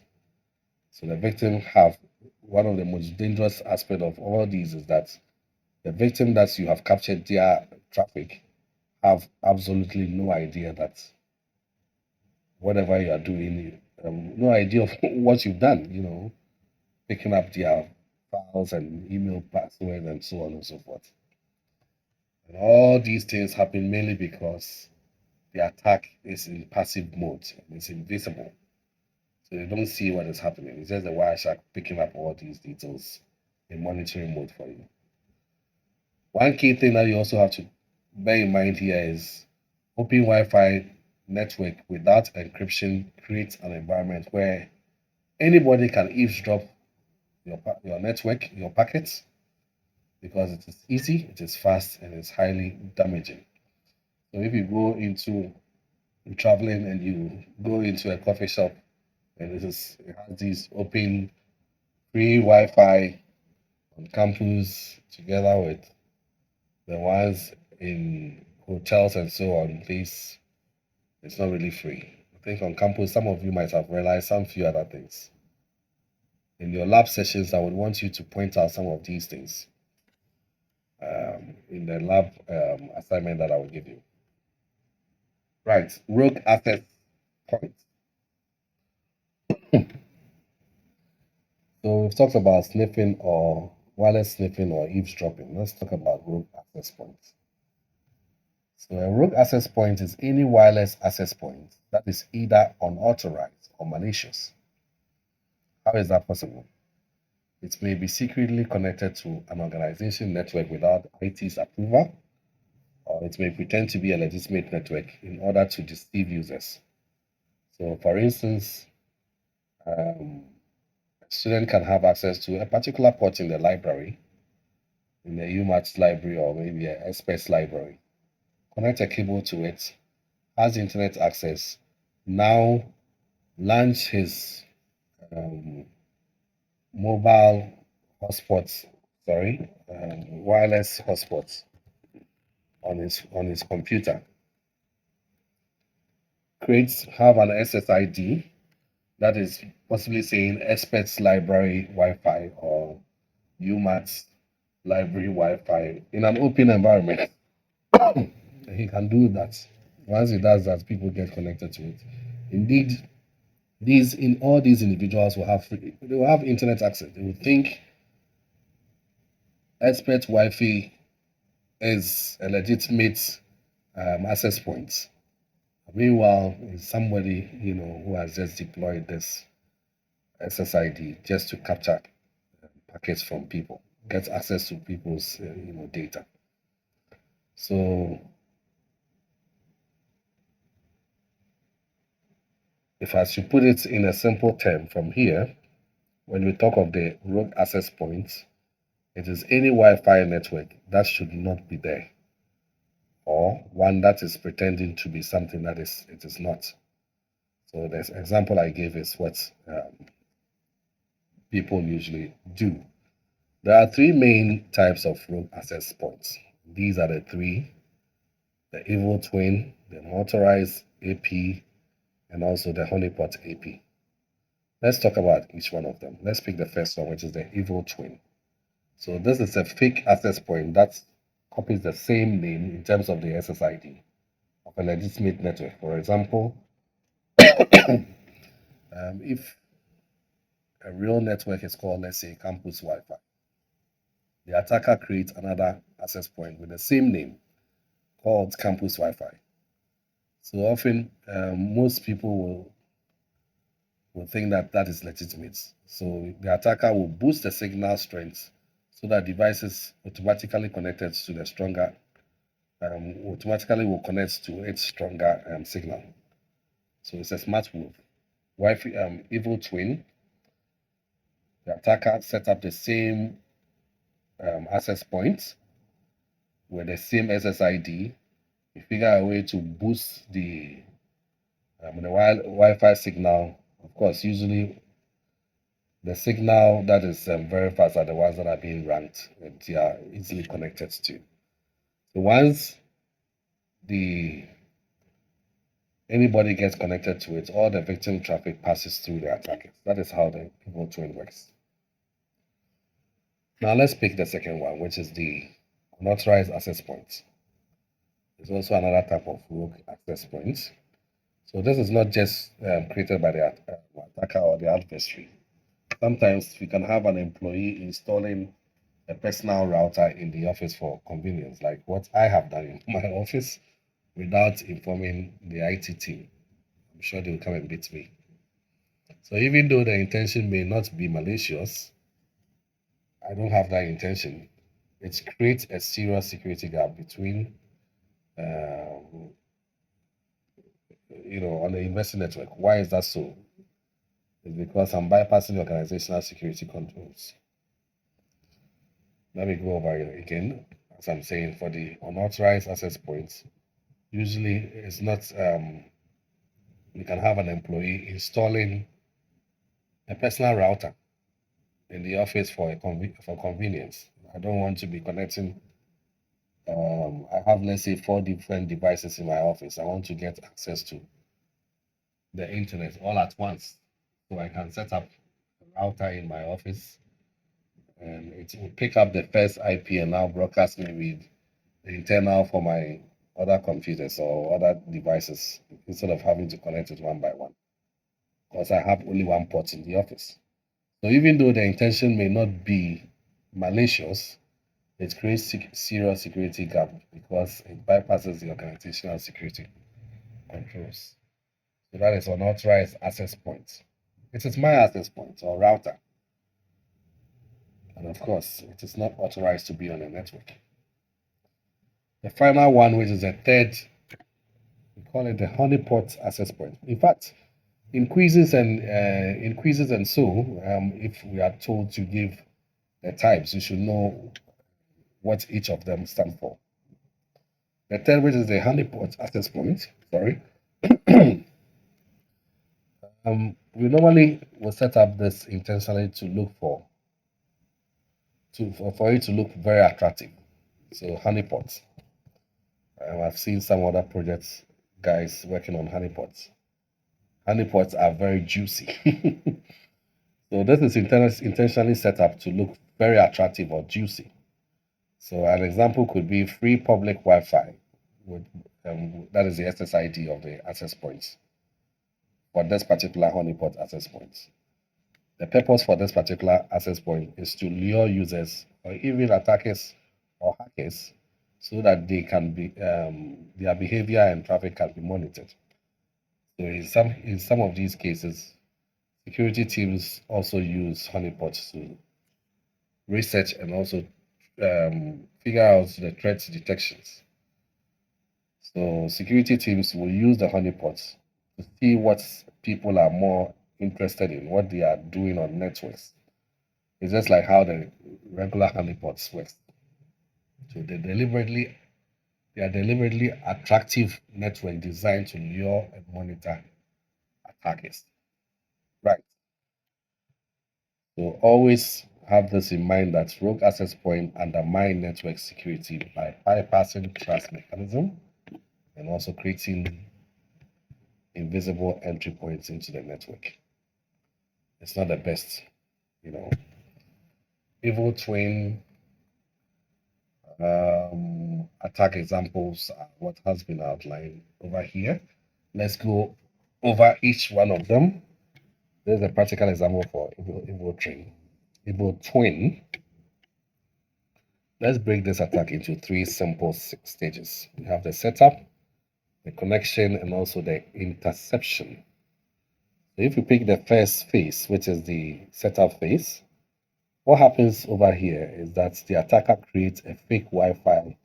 [SPEAKER 1] So the victim have one of the most dangerous aspect of all these is that the victim that you have captured their traffic have absolutely no idea that whatever you are doing, no idea of what you've done, picking up their files and email passwords and so on and so forth. And all these things happen mainly because the attack is in passive mode and it's invisible. So they don't see what is happening. It's just the Wireshark picking up all these details in monitoring mode for you. One key thing that you also have to bear in mind here is open Wi-Fi network without encryption creates an environment where anybody can eavesdrop your network, your packets, because it is easy, it is fast, and it's highly damaging. So if you go into you're traveling and you go into a coffee shop and it has these open free Wi-Fi on campus together with the ones in hotels and so on, please, it's not really free. I think on campus, some of you might have realized some few other things. In your lab sessions, I would want you to point out some of these things in the lab assignment that I will give you. Right, rogue access points. So we've talked about sniffing or wireless sniffing or eavesdropping. Let's talk about rogue access points. So a rogue access point is any wireless access point that is either unauthorized or malicious. How is that possible? It may be secretly connected to an organization network without IT's approval, or it may pretend to be a legitimate network in order to deceive users. So, for instance, um, a student can have access to a particular port in the library, in the UMaths library or maybe an experts library, connect a cable to it, has internet access, now launch his um, mobile hotspots, wireless hotspots on his computer. Have an SSID that is possibly saying experts library Wi-Fi or UMaths library Wi-Fi in an open environment. He can do that. Once he does that, people get connected to it. Indeed, all these individuals they will have internet access. They will think expert Wi-Fi is a legitimate access point. Meanwhile, it's somebody who has just deployed this SSID just to capture packets from people, get access to people's data. So If I should put it in a simple term from here, when we talk of the rogue access points, it is any Wi-Fi network that should not be there, or one that is pretending to be something that it is not. So the example I gave is what people usually do. There are three main types of rogue access points. These are the three: the evil twin, the unauthorized AP, and also the honeypot AP. Let's talk about each one of them. Let's pick the first one, which is the evil twin. So this is a fake access point that copies the same name in terms of the SSID of a legitimate network. For example, if a real network is called, let's say, campus Wi-Fi, the attacker creates another access point with the same name called campus Wi-Fi. So often, most people will think that that is legitimate. So the attacker will boost the signal strength so that devices automatically connected to the stronger automatically will connect to its stronger signal. So it's a smart move. Wi-Fi evil twin, the attacker set up the same access point with the same SSID. You figure a way to boost the Wi-Fi signal. Of course, usually the signal that is very fast are the ones that are being ranked and they are easily connected to. So once the anybody gets connected to it, all the victim traffic passes through the attackers. That is how the evil twin works. Now let's pick the second one, which is the unauthorized access points. It's also another type of rogue access points. So this is not just created by the attacker or the adversary. Sometimes we can have an employee installing a personal router in the office for convenience, like what I have done in my office without informing the IT team. I'm sure they will come and beat me. So even though the intention may not be malicious, I don't have that intention. It creates a serious security gap between, um, on the investing network. Why is that so? It's because I'm bypassing organizational security controls. Let me go over it again. As I'm saying, for the unauthorized access points, usually it's not. You can have an employee installing a personal router in the office for for convenience. I don't want to be connecting. I have, let's say, four different devices in my office. I want to get access to the internet all at once. So I can set up a router in my office and it will pick up the first IP and now broadcast me with the internal for my other computers or other devices instead of having to connect it one by one because I have only one port in the office. So even though the intention may not be malicious, it creates serious security gap because it bypasses the organizational security controls. So that is unauthorized access point. It is my access point or router. And of course, it is not authorized to be on a network. The final one, which is the third, we call it the honeypot access point. In fact, increases and so, if we are told to give the types, you should know what each of them stand for. The third, which is the honeypot access point. Sorry. We normally will set up this intentionally to look for it to look very attractive. So honeypots. I've seen some other projects guys working on honeypots. Honeypots are very juicy. So this is intentionally set up to look very attractive or juicy. So an example could be free public Wi-Fi. With, that is the SSID of the access points for this particular honeypot access points. The purpose for this particular access point is to lure users or even attackers or hackers so that they can be their behavior and traffic can be monitored. So in some of these cases, security teams also use honeypots to research and also figure out the threat detections. So security teams will use the honeypots to see people are more interested in, what they are doing on networks. It's just like how the regular honeypots work. So they are deliberately attractive network designed to lure and monitor attackers. Right. So always have this in mind that rogue access point undermine network security by bypassing trust mechanism and also creating invisible entry points into the network. It's not the best, you know. Evil twin attack examples are what has been outlined over here. Let's go over each one of them. There's a practical example for evil twin. Let's break this attack into three simple stages. We have the setup, the connection, and also the interception. So if we pick the first phase, which is the setup phase, what happens over here is that the attacker creates a fake Wi-Fi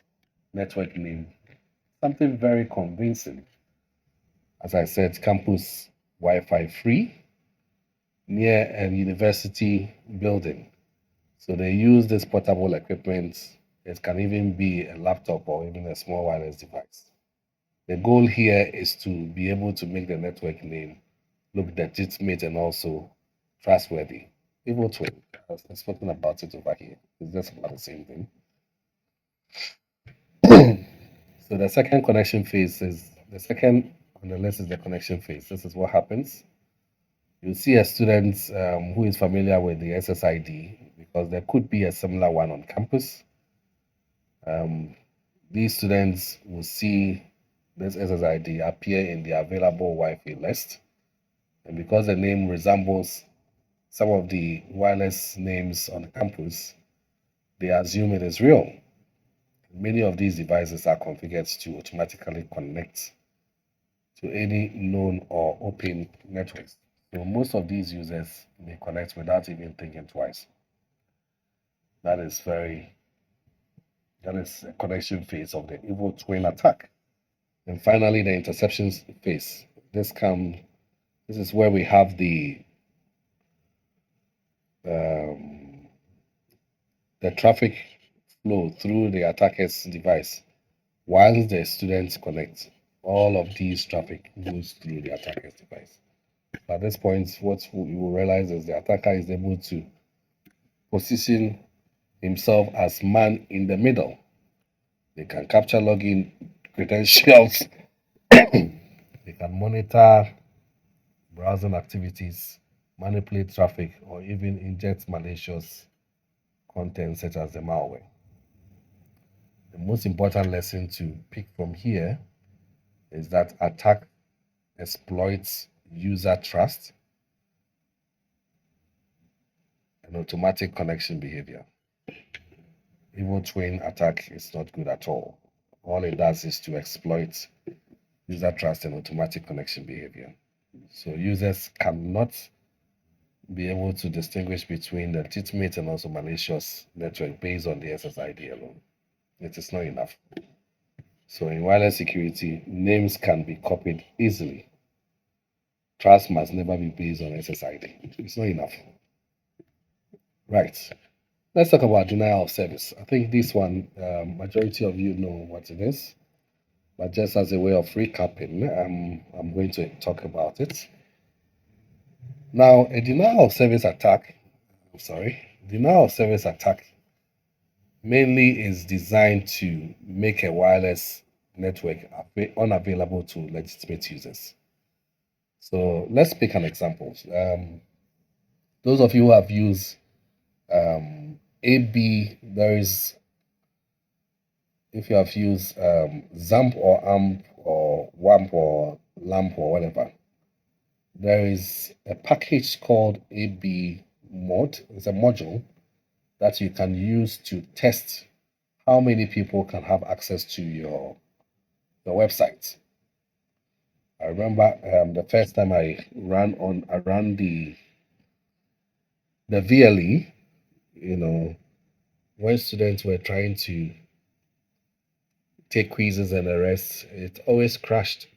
[SPEAKER 1] network name, something very convincing. As I said, campus Wi-Fi free near a university building. So they use this portable equipment. It can even be a laptop or even a small wireless device. The goal here is to be able to make the network name look legitimate and also trustworthy. Evil twin, I've spoken about it over here. It's just about the same thing. So the second connection phase is the second on the list is the connection phase. This is what happens. You'll see a student who is familiar with the SSID because there could be a similar one on campus. These students will see this SSID appear in the available Wi-Fi list. And because the name resembles some of the wireless names on campus, they assume it is real. Many of these devices are configured to automatically connect to any known or open networks. So most of these users may connect without even thinking twice. That is a connection phase of the evil twin attack. And finally, the interception phase. This is where we have um, the traffic flow through the attacker's device while the students connect. All of these traffic goes through the attacker's device. At this point, what you will realize is the attacker is able to position himself as man in the middle. They can capture login credentials. They can monitor browsing activities, manipulate traffic, or even inject malicious content such as the malware. The most important lesson to pick from here is that attack exploits user trust and automatic connection behavior. Evil twin attack is not good at all. All it does is to exploit user trust and automatic connection behavior. So users cannot be able to distinguish between the legitimate and also malicious network based on the SSID alone. It is not enough. So in wireless security, names can be copied easily. Trust must never be based on SSID. It's not enough. Right. Let's talk about denial of service. I think this one, majority of you know what it is, but just as a way of recapping, I'm going to talk about it. Now, a denial of service attack mainly is designed to make a wireless network unavailable to legitimate users. So let's pick an example. Those of you who have used AB, if you have used ZAMP or AMP or WAMP or LAMP or whatever, there is a package called AB mod. It's a module that you can use to test how many people can have access to your website. I remember the first time I ran the VLE, when students were trying to take quizzes and the rest, it always crashed.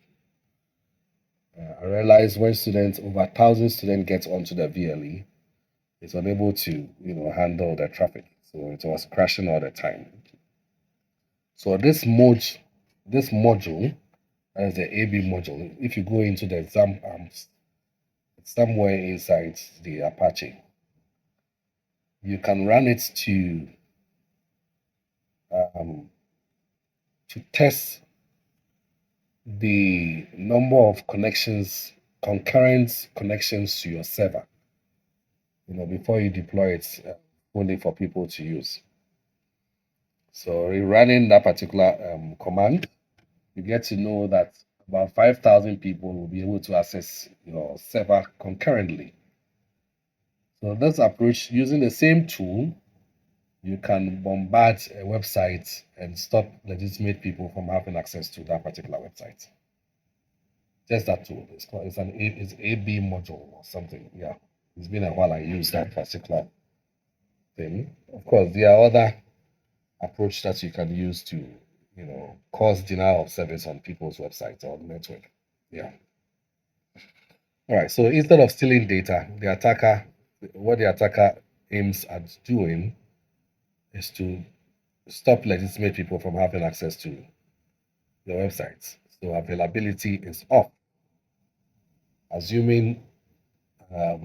[SPEAKER 1] I realized when students, over 1,000 students get onto the VLE, it's unable to, handle the traffic. So it was crashing all the time. So this module, as the AB module, if you go into the exam somewhere inside the Apache, you can run it um, to test the number of connections, concurrent connections to your server, before you deploy it fully for people to use. So running that particular command, you get to know that about 5,000 people will be able to access your server concurrently. So this approach, using the same tool, you can bombard a website and stop legitimate people from having access to that particular website. Just that tool. It's AB module or something. Yeah, it's been a while I used that particular thing. Of course, there are other approach that you can use to, cause denial of service on people's websites or network. Yeah. All right. So instead of stealing data, what the attacker aims at doing is to stop legitimate people from having access to your websites. So availability is off, assuming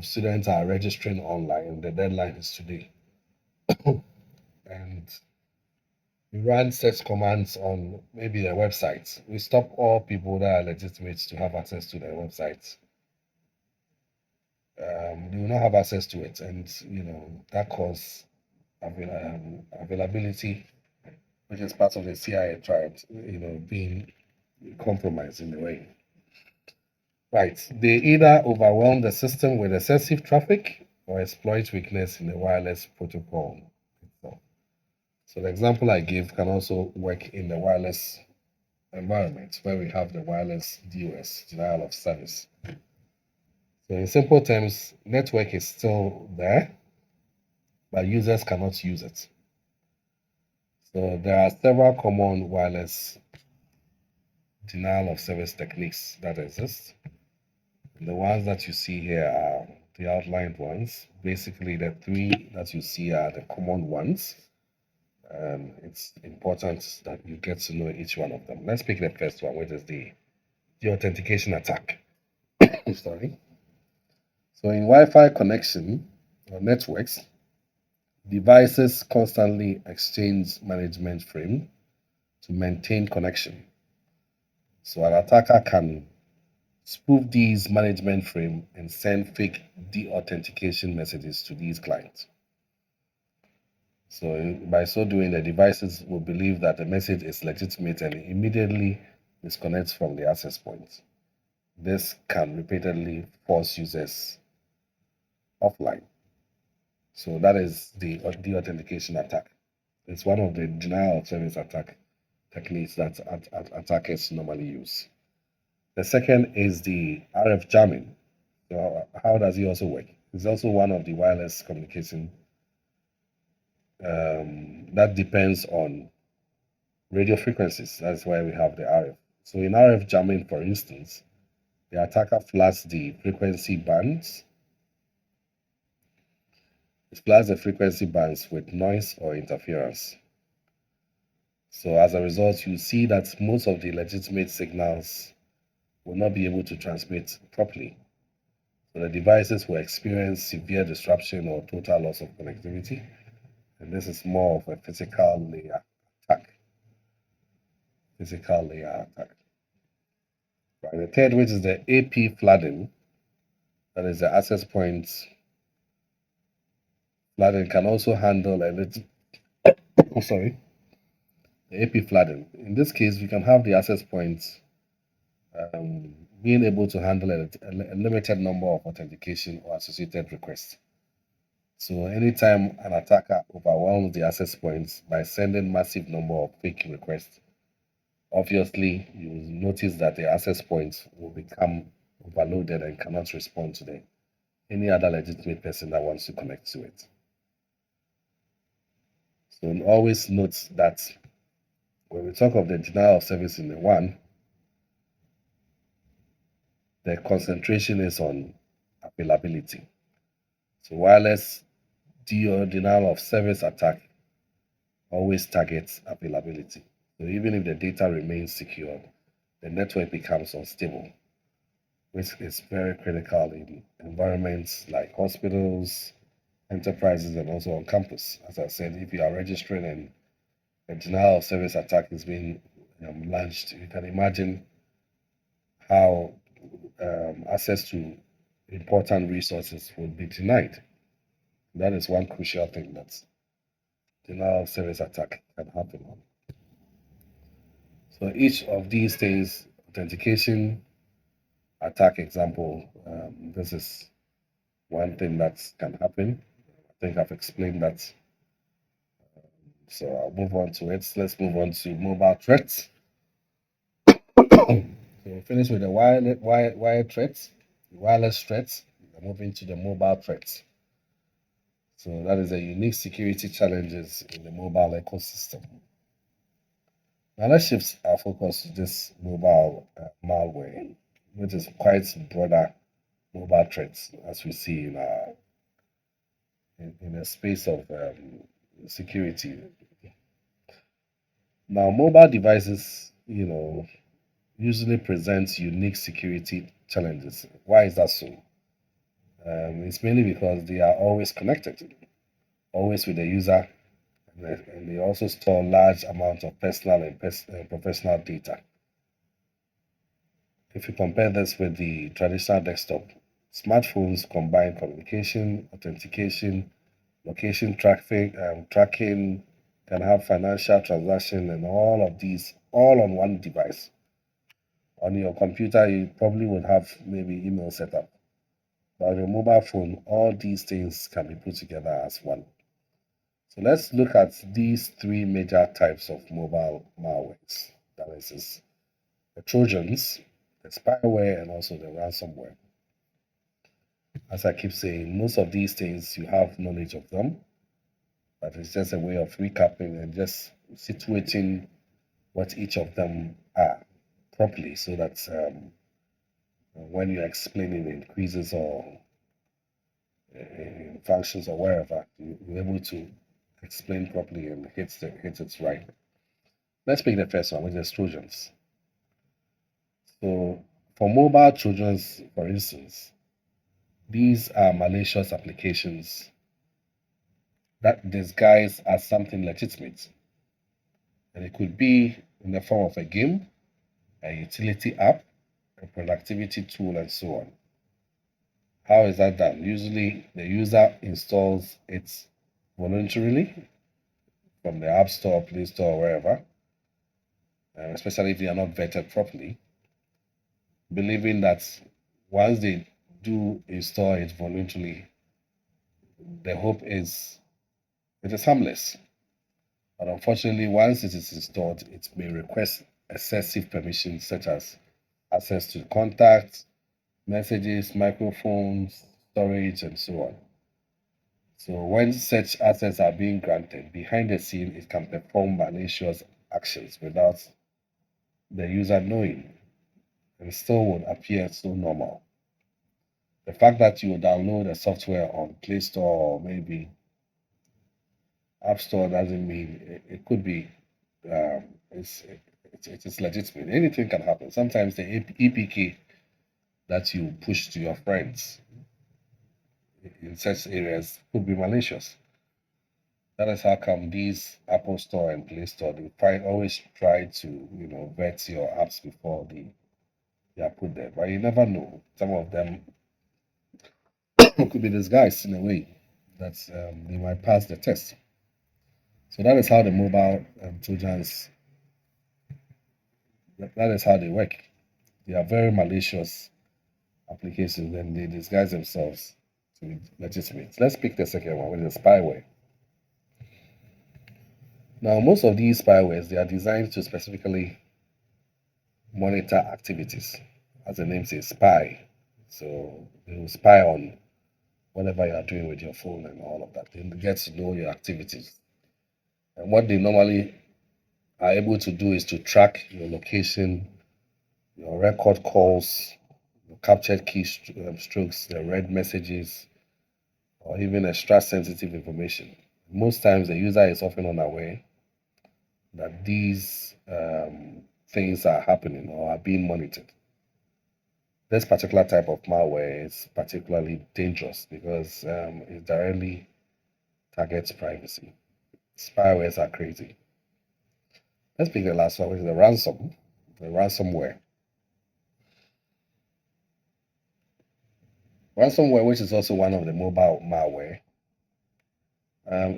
[SPEAKER 1] students are registering online. The deadline is today, and we run such commands on maybe their websites. We stop all people that are legitimate to have access to their websites. They will not have access to it, and that cause availability, which is part of the CIA triad, being compromised in a way. Right. They either overwhelm the system with excessive traffic or exploit weakness in the wireless protocol itself. So the example I gave can also work in the wireless environment where we have the wireless DOS, denial of service. So in simple terms, network is still there, but users cannot use it. So there are several common wireless denial of service techniques that exist. The ones that you see here are the outlined ones. Basically, the three that you see are the common ones. It's important that you get to know each one of them. Let's pick the first one, which is the authentication attack. Sorry. So in Wi-Fi connection or networks, devices constantly exchange management frame to maintain connection. So an attacker can spoof these management frame and send fake de-authentication messages to these clients. So by so doing, the devices will believe that the message is legitimate and immediately disconnects from the access point. This can repeatedly force users offline. So that is the de-authentication attack. It's one of the denial of service attack techniques that attackers normally use. The second is the RF jamming. So how does it also work? It's also one of the wireless communication that depends on radio frequencies. That's why we have the RF. So in RF jamming, for instance, the attacker floods the frequency bands. It floods the frequency bands with noise or interference. So as a result, you see that most of the legitimate signals will not be able to transmit properly. So the devices will experience severe disruption or total loss of connectivity. And this is more of a physical layer attack. Physical layer attack. Right. The third, which is the AP flooding, that is the access point flooding, can also handle a little. Oh, sorry, the AP flooding. In this case, we can have the access points being able to handle a limited number of authentication or associated requests. So anytime an attacker overwhelms the access points by sending massive number of fake requests, obviously you will notice that the access points will become overloaded and cannot respond to any other legitimate person that wants to connect to it. So always note that when we talk of the denial of service in the one, the concentration is on availability. So wireless denial of service attack always targets availability. So even if the data remains secure, the network becomes unstable, which is very critical in environments like hospitals, enterprises, and also on campus. As I said, if you are registering and a denial of service attack is being launched, you can imagine how access to important resources would be denied. That is one crucial thing that denial of service attack can happen on. So each of these things, authentication, attack example, this is one thing that can happen. I think I've explained that. So I'll move on to it. Let's move on to mobile threats. So we'll finish with the wired threats, wireless threats. We're moving to the mobile threats. So that is a unique security challenges in the mobile ecosystem. Now let's shift our focus to this mobile malware, which is quite broader mobile threats as we see in a space of security. Now mobile devices, usually present unique security challenges. Why is that so? It's mainly because they are always connected, always with the user, and they also store large amounts of personal and professional data. If you compare this with the traditional desktop, smartphones combine communication, authentication, location tracking, can have financial transaction, and all of these all on one device. On your computer, you probably would have maybe email setup. But on your mobile phone, all these things can be put together as one. So let's look at these three major types of mobile malwares. That is the Trojans, the spyware, and also the ransomware. As I keep saying, most of these things you have knowledge of them, but it's just a way of recapping and just situating what each of them are properly so that when you're explaining in quizzes or in functions or wherever, you're able to explain properly and hit it right. Let's pick the first one, which is Trojans. So for mobile Trojans, for instance, these are malicious applications that disguise as something legitimate. And it could be in the form of a game, a utility app, a productivity tool, and so on. How is that done? Usually, the user installs it voluntarily from the App Store, Play Store, or wherever, especially if they are not vetted properly, believing that once they do install it voluntarily, the hope is it is harmless. But unfortunately, once it is installed, it may request excessive permissions such as access to contacts, messages, microphones, storage, and so on. So when such access are being granted, behind the scene, it can perform malicious actions without the user knowing and still would appear so normal. The fact that you download a software on Play Store or maybe App Store doesn't mean it could be it is legitimate. Anything can happen. Sometimes the EPK that you push to your friends in such areas could be malicious. That is how come these Apple Store and Play Store always try to vet your apps before they are put there. But you never know. Some of them could be disguised in a way that they might pass the test. So that is how the mobile Trojans. That is how they work. They are very malicious applications and they disguise themselves to be legitimate. Let's pick the second one, which is spyware. Now, most of these spywares they are designed to specifically monitor activities, as the name says, spy. So they will spy on whatever you are doing with your phone and all of that. They get to know your activities. And what they normally are able to do is to track your location, your record calls, captured strokes, the read messages, or even extract sensitive information. Most times, the user is often unaware that these things are happening or are being monitored. This particular type of malware is particularly dangerous because it directly targets privacy. Spywares are crazy. Let's pick the last one, which is the ransomware. Ransomware, which is also one of the mobile malware,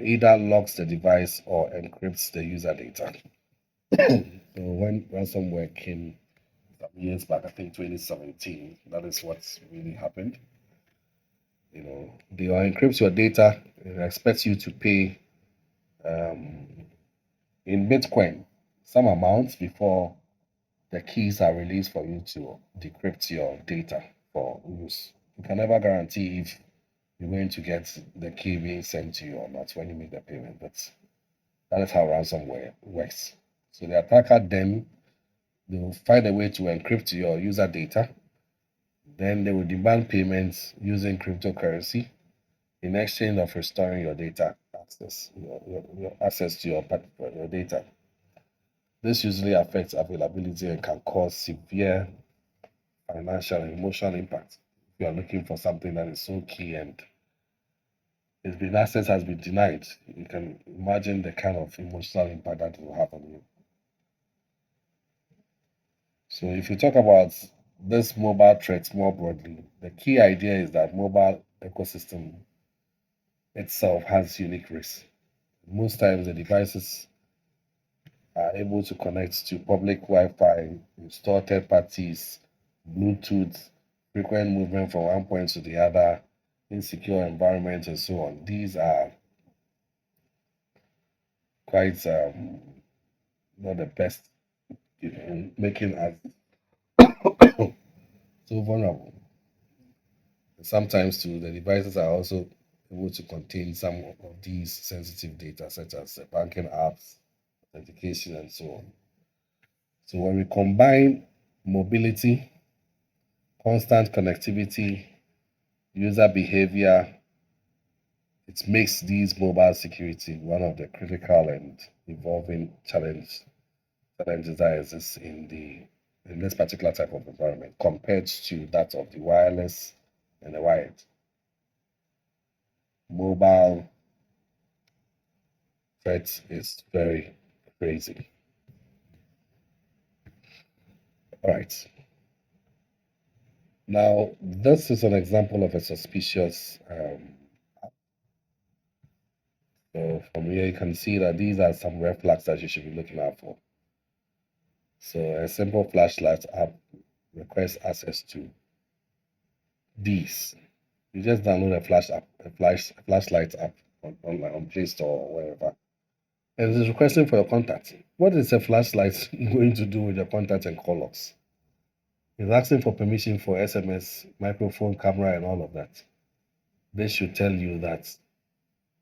[SPEAKER 1] either locks the device or encrypts the user data. So when ransomware came some years back, I think 2017, that is what's really happened. They will encrypt your data and expect you to pay um, in Bitcoin some amounts before the keys are released for you to decrypt your data for use. You can never guarantee if you're going to get the key being sent to you or not when you make the payment, but that is how ransomware works. So the attacker then they will find a way to encrypt your user data. Then they will demand payments using cryptocurrency in exchange of restoring your data access, your access to your data. This usually affects availability and can cause severe financial and emotional impact. If you are looking for something that is so key and it's been access has been denied, you can imagine the kind of emotional impact that will have on you. So if you talk about this mobile threats more broadly, the key idea is that mobile ecosystem itself has unique risks. Most times the devices are able to connect to public Wi-Fi, install third parties, Bluetooth, frequent movement from one point to the other, insecure environment, and so on. These are quite not the best, making us so vulnerable. Sometimes too, the devices are also able to contain some of these sensitive data, such as banking apps, authentication, and so on. So when we combine mobility, constant connectivity, user behavior, it makes these mobile security one of the critical and evolving challenges that exist in this particular type of environment compared to that of the wireless and the wired. Mobile threat is very crazy. All right. Now, this is an example of a suspicious. So from here, you can see that these are some red flags that you should be looking out for. So a simple flashlight app requests access to these. You just download a flashlight app on Play Store or wherever, and it is requesting for your contact. What is a flashlight going to do with your contact and call logs? It's asking for permission for SMS, microphone, camera, and all of that. This should tell you that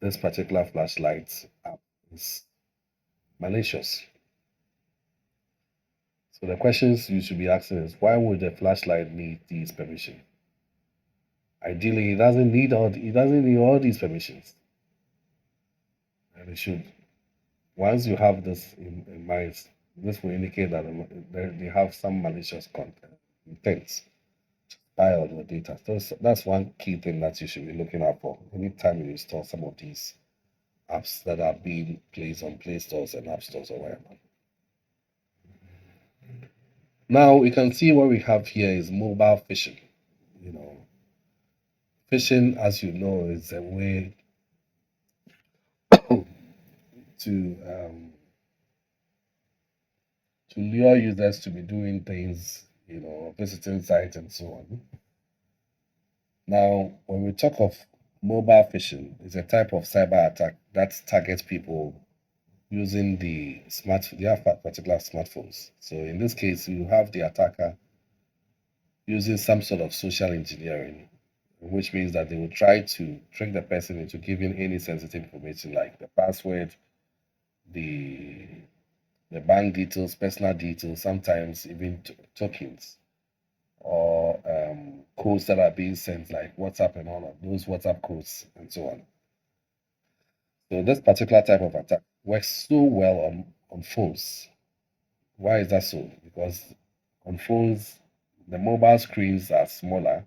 [SPEAKER 1] this particular flashlight app is malicious. So the questions you should be asking is why would the flashlight need these permission? Ideally, it doesn't need all these permissions. And it should once you have this in mind, this will indicate that they have some malicious content intents spy on your data. So that's one key thing that you should be looking out for anytime you install some of these apps that are being placed on Play Stores and App Stores or wherever. Now we can see what we have here is mobile phishing. You know, phishing, as you know, is a way to lure users to be doing things, visiting sites and so on. Now, when we talk of mobile phishing, it's a type of cyber attack that targets people using their particular smartphones. So in this case, you have the attacker using some sort of social engineering, which means that they will try to trick the person into giving any sensitive information like the password, the the bank details, personal details, sometimes even tokens. or codes that are being sent, like WhatsApp and all of those WhatsApp codes and so on. So this particular type of attack works so well on phones. Why is that so? Because on phones, the mobile screens are smaller,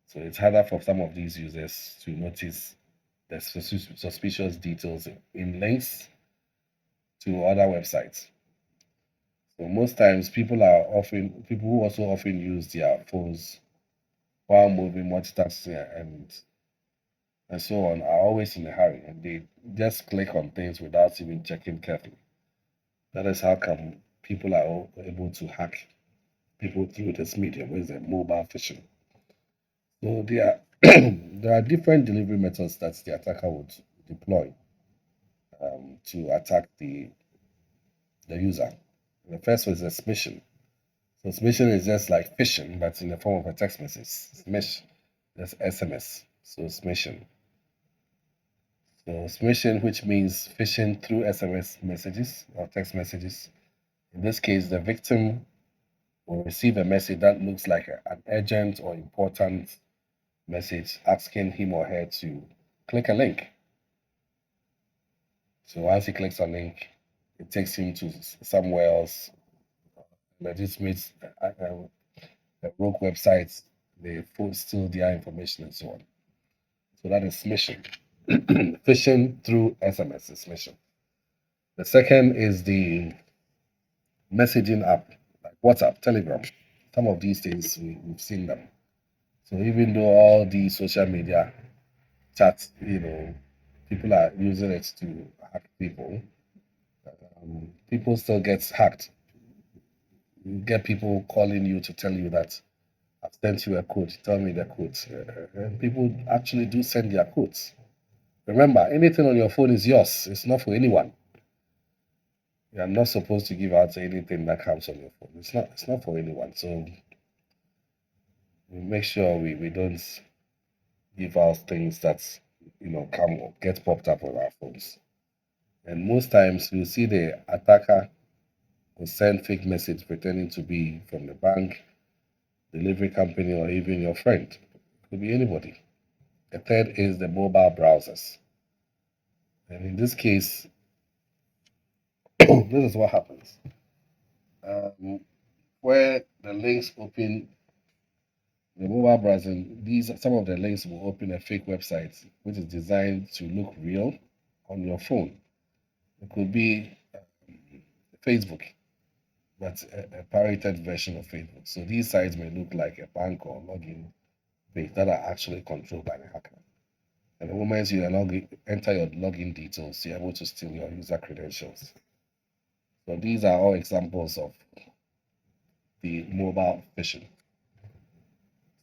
[SPEAKER 1] so it's harder for some of these users to notice the suspicious details in links to other websites. So most times people who also often use their phones while moving, multitasking and so on are always in a hurry and they just click on things without even checking carefully. That is how come people are able to hack people through this medium, which is a mobile phishing. So there there are different delivery methods that the attacker would deploy to attack the user. The first was a smishing. So smishing is just like phishing, but in the form of a text message. Smish, that's SMS. So smishing. So smishing, which means phishing through SMS messages or text messages. In this case, the victim will receive a message that looks like an urgent or important message asking him or her to click a link. So once he clicks on link, it takes him to somewhere else, legitimate rogue websites. They steal their information and so on. So that is smishing. Phishing through SMS is smishing. The second is the messaging app, like WhatsApp, Telegram. Some of these things we've seen them. So even though all these social media chats, people are using it to hack people, people still get hacked. You get people calling you to tell you that I've sent you a code, tell me the code. And people actually do send their codes. Remember, anything on your phone is yours. It's not for anyone. You are not supposed to give out anything that comes on your phone. It's not for anyone. So we make sure we don't give out things that come get popped up on our phones. And most times you see the attacker will send fake message pretending to be from the bank, delivery company, or even your friend. It could be anybody. The third is the mobile browsers. And in this case, this is what happens. Um, where the links open the mobile browsing, these some of the links will open a fake website which is designed to look real on your phone. It could be Facebook, but a pirated version of Facebook. So these sites may look like a bank or login page that are actually controlled by the hacker. And the moment you enter your login details, you're able to steal your user credentials. So these are all examples of the mobile phishing.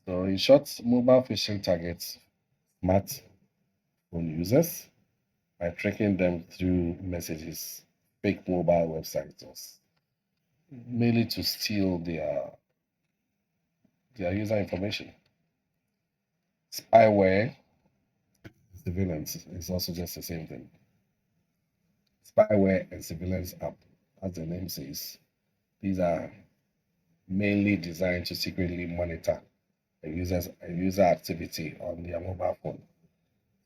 [SPEAKER 1] So in short, mobile phishing targets smartphone users by tracking them through messages, fake mobile websites, mainly to steal their user information. Spyware, surveillance is also just the same thing. Spyware and surveillance app, as the name says, these are mainly designed to secretly monitor a user activity on their mobile phone.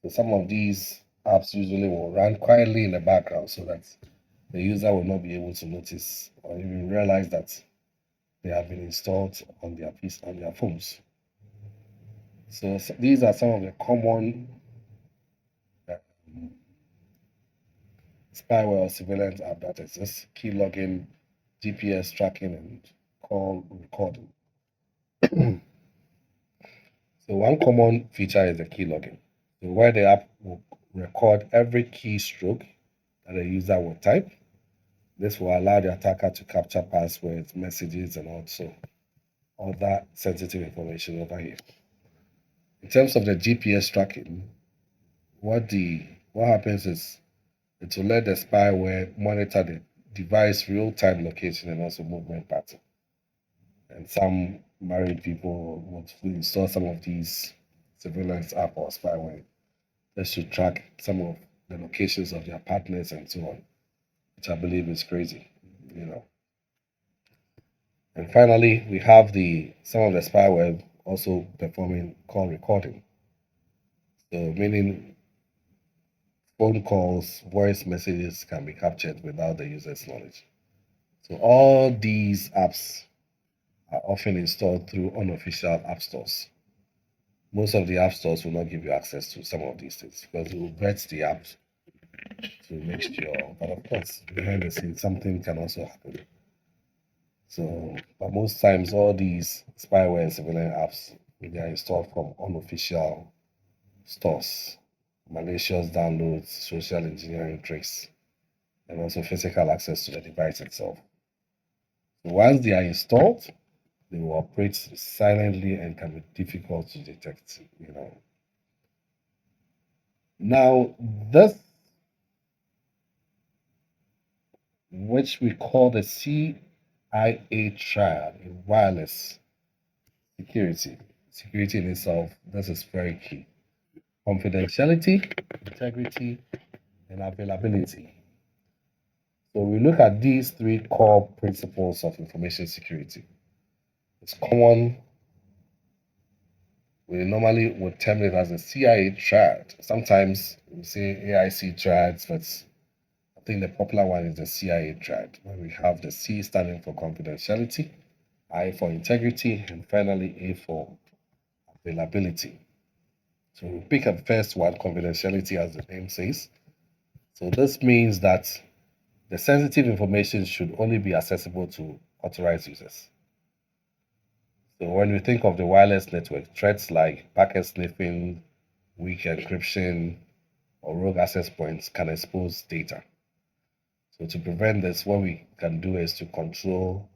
[SPEAKER 1] So some of these apps usually will run quietly in the background so that the user will not be able to notice or even realize that they have been installed on their phones. So, these are some of the common um, spyware or surveillance app that exist: key logging, GPS tracking, and call recording. So one common feature is the key logging. So where the app will record every keystroke that a user will type. This will allow the attacker to capture passwords, messages, and also other sensitive information over here. In terms of the GPS tracking, what happens is it will let the spyware monitor the device real-time location and also movement pattern. And some married people would install some of these surveillance app or spyware just to track some of the locations of their partners and so on, which I believe is crazy, you know. And finally, we have some of the spyware also performing call recording. So meaning phone calls, voice messages can be captured without the user's knowledge. So all these apps are often installed through unofficial app stores. Most of the app stores will not give you access to some of these things because they will vet the apps to make sure. But of course, behind the scenes, something can also happen. So, but most times, all these spyware and surveillance apps they are installed from unofficial stores, malicious downloads, social engineering tricks, and also physical access to the device itself. So once they are installed, they will operate silently and can be difficult to detect. Now, this, which we call the CIA triad in wireless security in itself, this is very key. Confidentiality, integrity, and availability. So we look at these three core principles of information security. It's common. We normally would term it as a CIA triad. Sometimes we say AIC triads, but I think the popular one is the CIA triad, where we have the C standing for confidentiality, I for integrity, and finally A for availability. So we pick up first one, confidentiality, as the name says. So this means that the sensitive information should only be accessible to authorized users. So when we think of the wireless network, threats like packet sniffing, weak encryption, or rogue access points can expose data. So to prevent this, what we can do is to control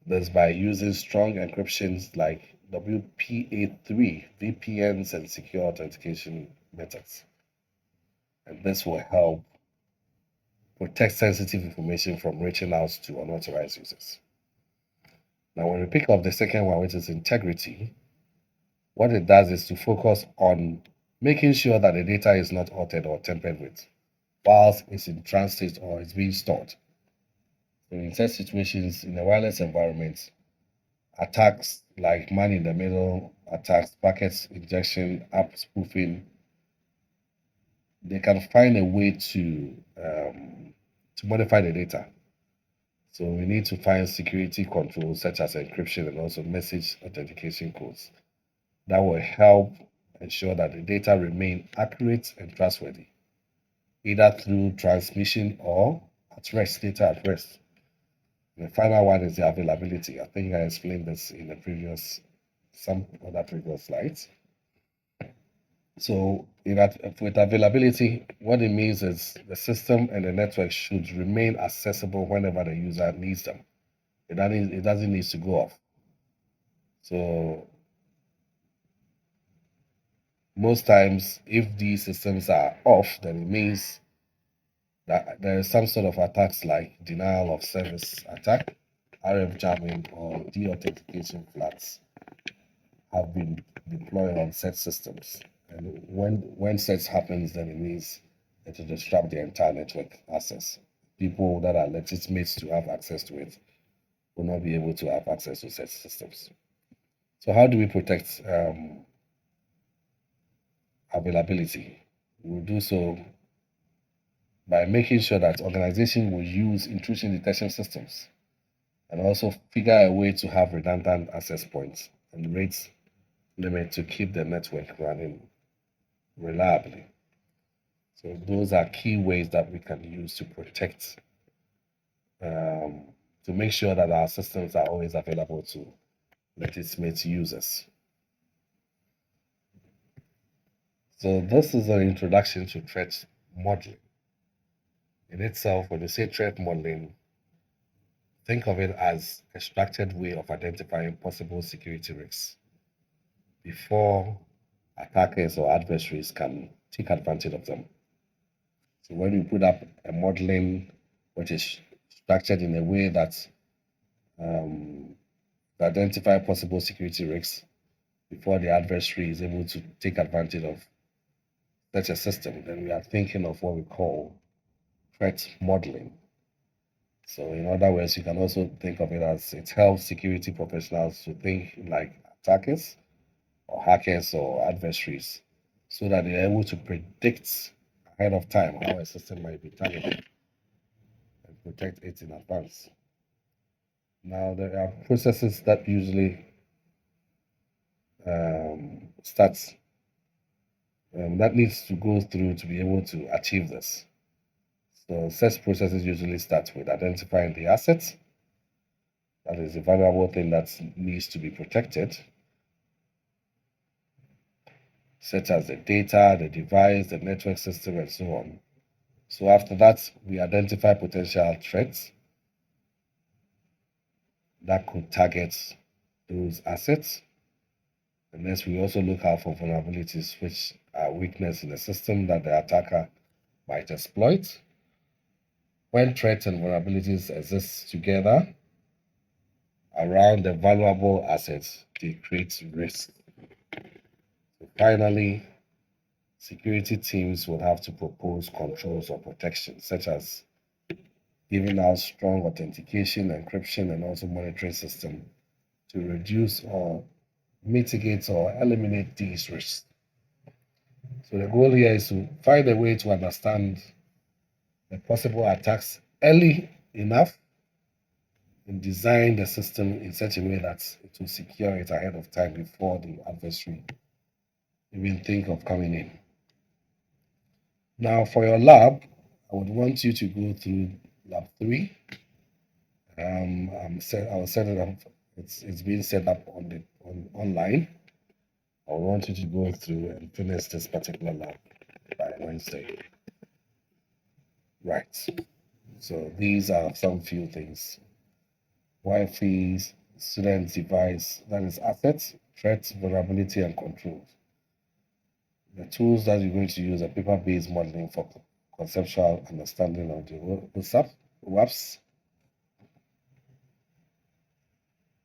[SPEAKER 1] this by using strong encryptions like WPA3, VPNs, and secure authentication methods. And this will help protect sensitive information from reaching out to unauthorized users. Now, when we pick up the second one, which is integrity, what it does is to focus on making sure that the data is not altered or tampered with whilst it's in transit or it's being stored. So in such situations, in a wireless environment, attacks like man in the middle attacks, packets injection, app spoofing, they can find a way to modify the data. So we need to find security controls such as encryption and also message authentication codes that will help ensure that the data remain accurate and trustworthy, either through transmission or at rest, data at rest. And the final one is the availability. I think I explained this in some other previous slides. So with availability, what it means is the system and the network should remain accessible whenever the user needs them. It doesn't need to go off. So most times, if these systems are off, then it means that there is some sort of attacks like denial of service attack, RF jamming, or de-authentication flags have been deployed on set systems. And when such happens, then it means it will disrupt the entire network access. People that are legitimate to have access to it will not be able to have access to such systems. So how do we protect availability? We'll do so by making sure that organizations will use intrusion detection systems and also figure a way to have redundant access points and rate limit to keep the network running reliably. So those are key ways that we can use to protect, to make sure that our systems are always available to legitimate users. So this is an introduction to threat modeling. In itself, when you say threat modeling, think of it as a structured way of identifying possible security risks before attackers or adversaries can take advantage of them. So when you put up a modeling which is structured in a way that identify possible security risks before the adversary is able to take advantage of such a system, then we are thinking of what we call threat modeling. So in other words, you can also think of it as it helps security professionals to think like attackers or hackers or adversaries so that they're able to predict ahead of time how a system might be targeted and protect it in advance. Now, there are processes that usually starts that needs to go through to be able to achieve this. So such processes usually start with identifying the assets, that is a valuable thing that needs to be protected, such as the data, the device, the network system, and so on. So after that, we identify potential threats that could target those assets. And next, we also look out for vulnerabilities, which are weakness in the system that the attacker might exploit. When threats and vulnerabilities exist together around the valuable assets, they create risk. So finally, security teams will have to propose controls or protection, such as giving out strong authentication, encryption, and also monitoring system to reduce or mitigate or eliminate these risks. So the goal here is to find a way to understand the possible attacks early enough and design the system in such a way that it will secure it ahead of time before the adversary even think of coming in. Now, for your lab, I would want you to go through lab 3. I will set it up. It's being set up online. I want you to go through and finish this particular lab by Wednesday. Right. So these are some few things. Wi-Fi, student device, that is assets, threats, vulnerability, and controls. The tools that you're going to use are paper-based modeling for conceptual understanding of the WASP.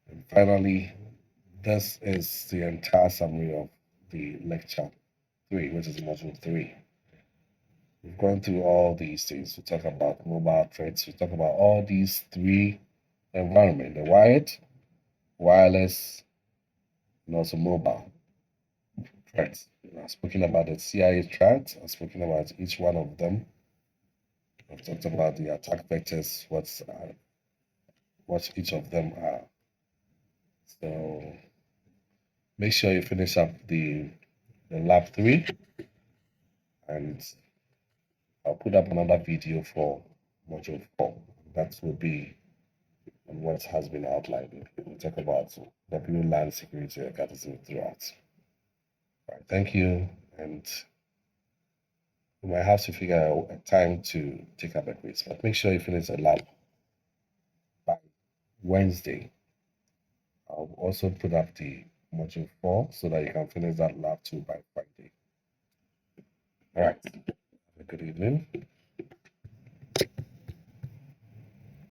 [SPEAKER 1] And finally, this is the entire summary of the lecture 3, which is module 3. We've gone through all these things. We talk about mobile threats. We talk about all these 3 environments: the wired, wireless, and also mobile threats. I've spoken about the CIA threats. I've spoken about each one of them. I've talked about the attack vectors, what each of them are. So make sure you finish up the lab 3, and I'll put up another video for module 4. That will be on what has been outlined. We'll talk about WLAN security mechanism throughout. All right, thank you, and you might have to figure out a time to take up a quiz, but make sure you finish the lab by Wednesday. I'll also put up the module 4 so that you can finish that lab 2 by Friday. All right. Have a good evening.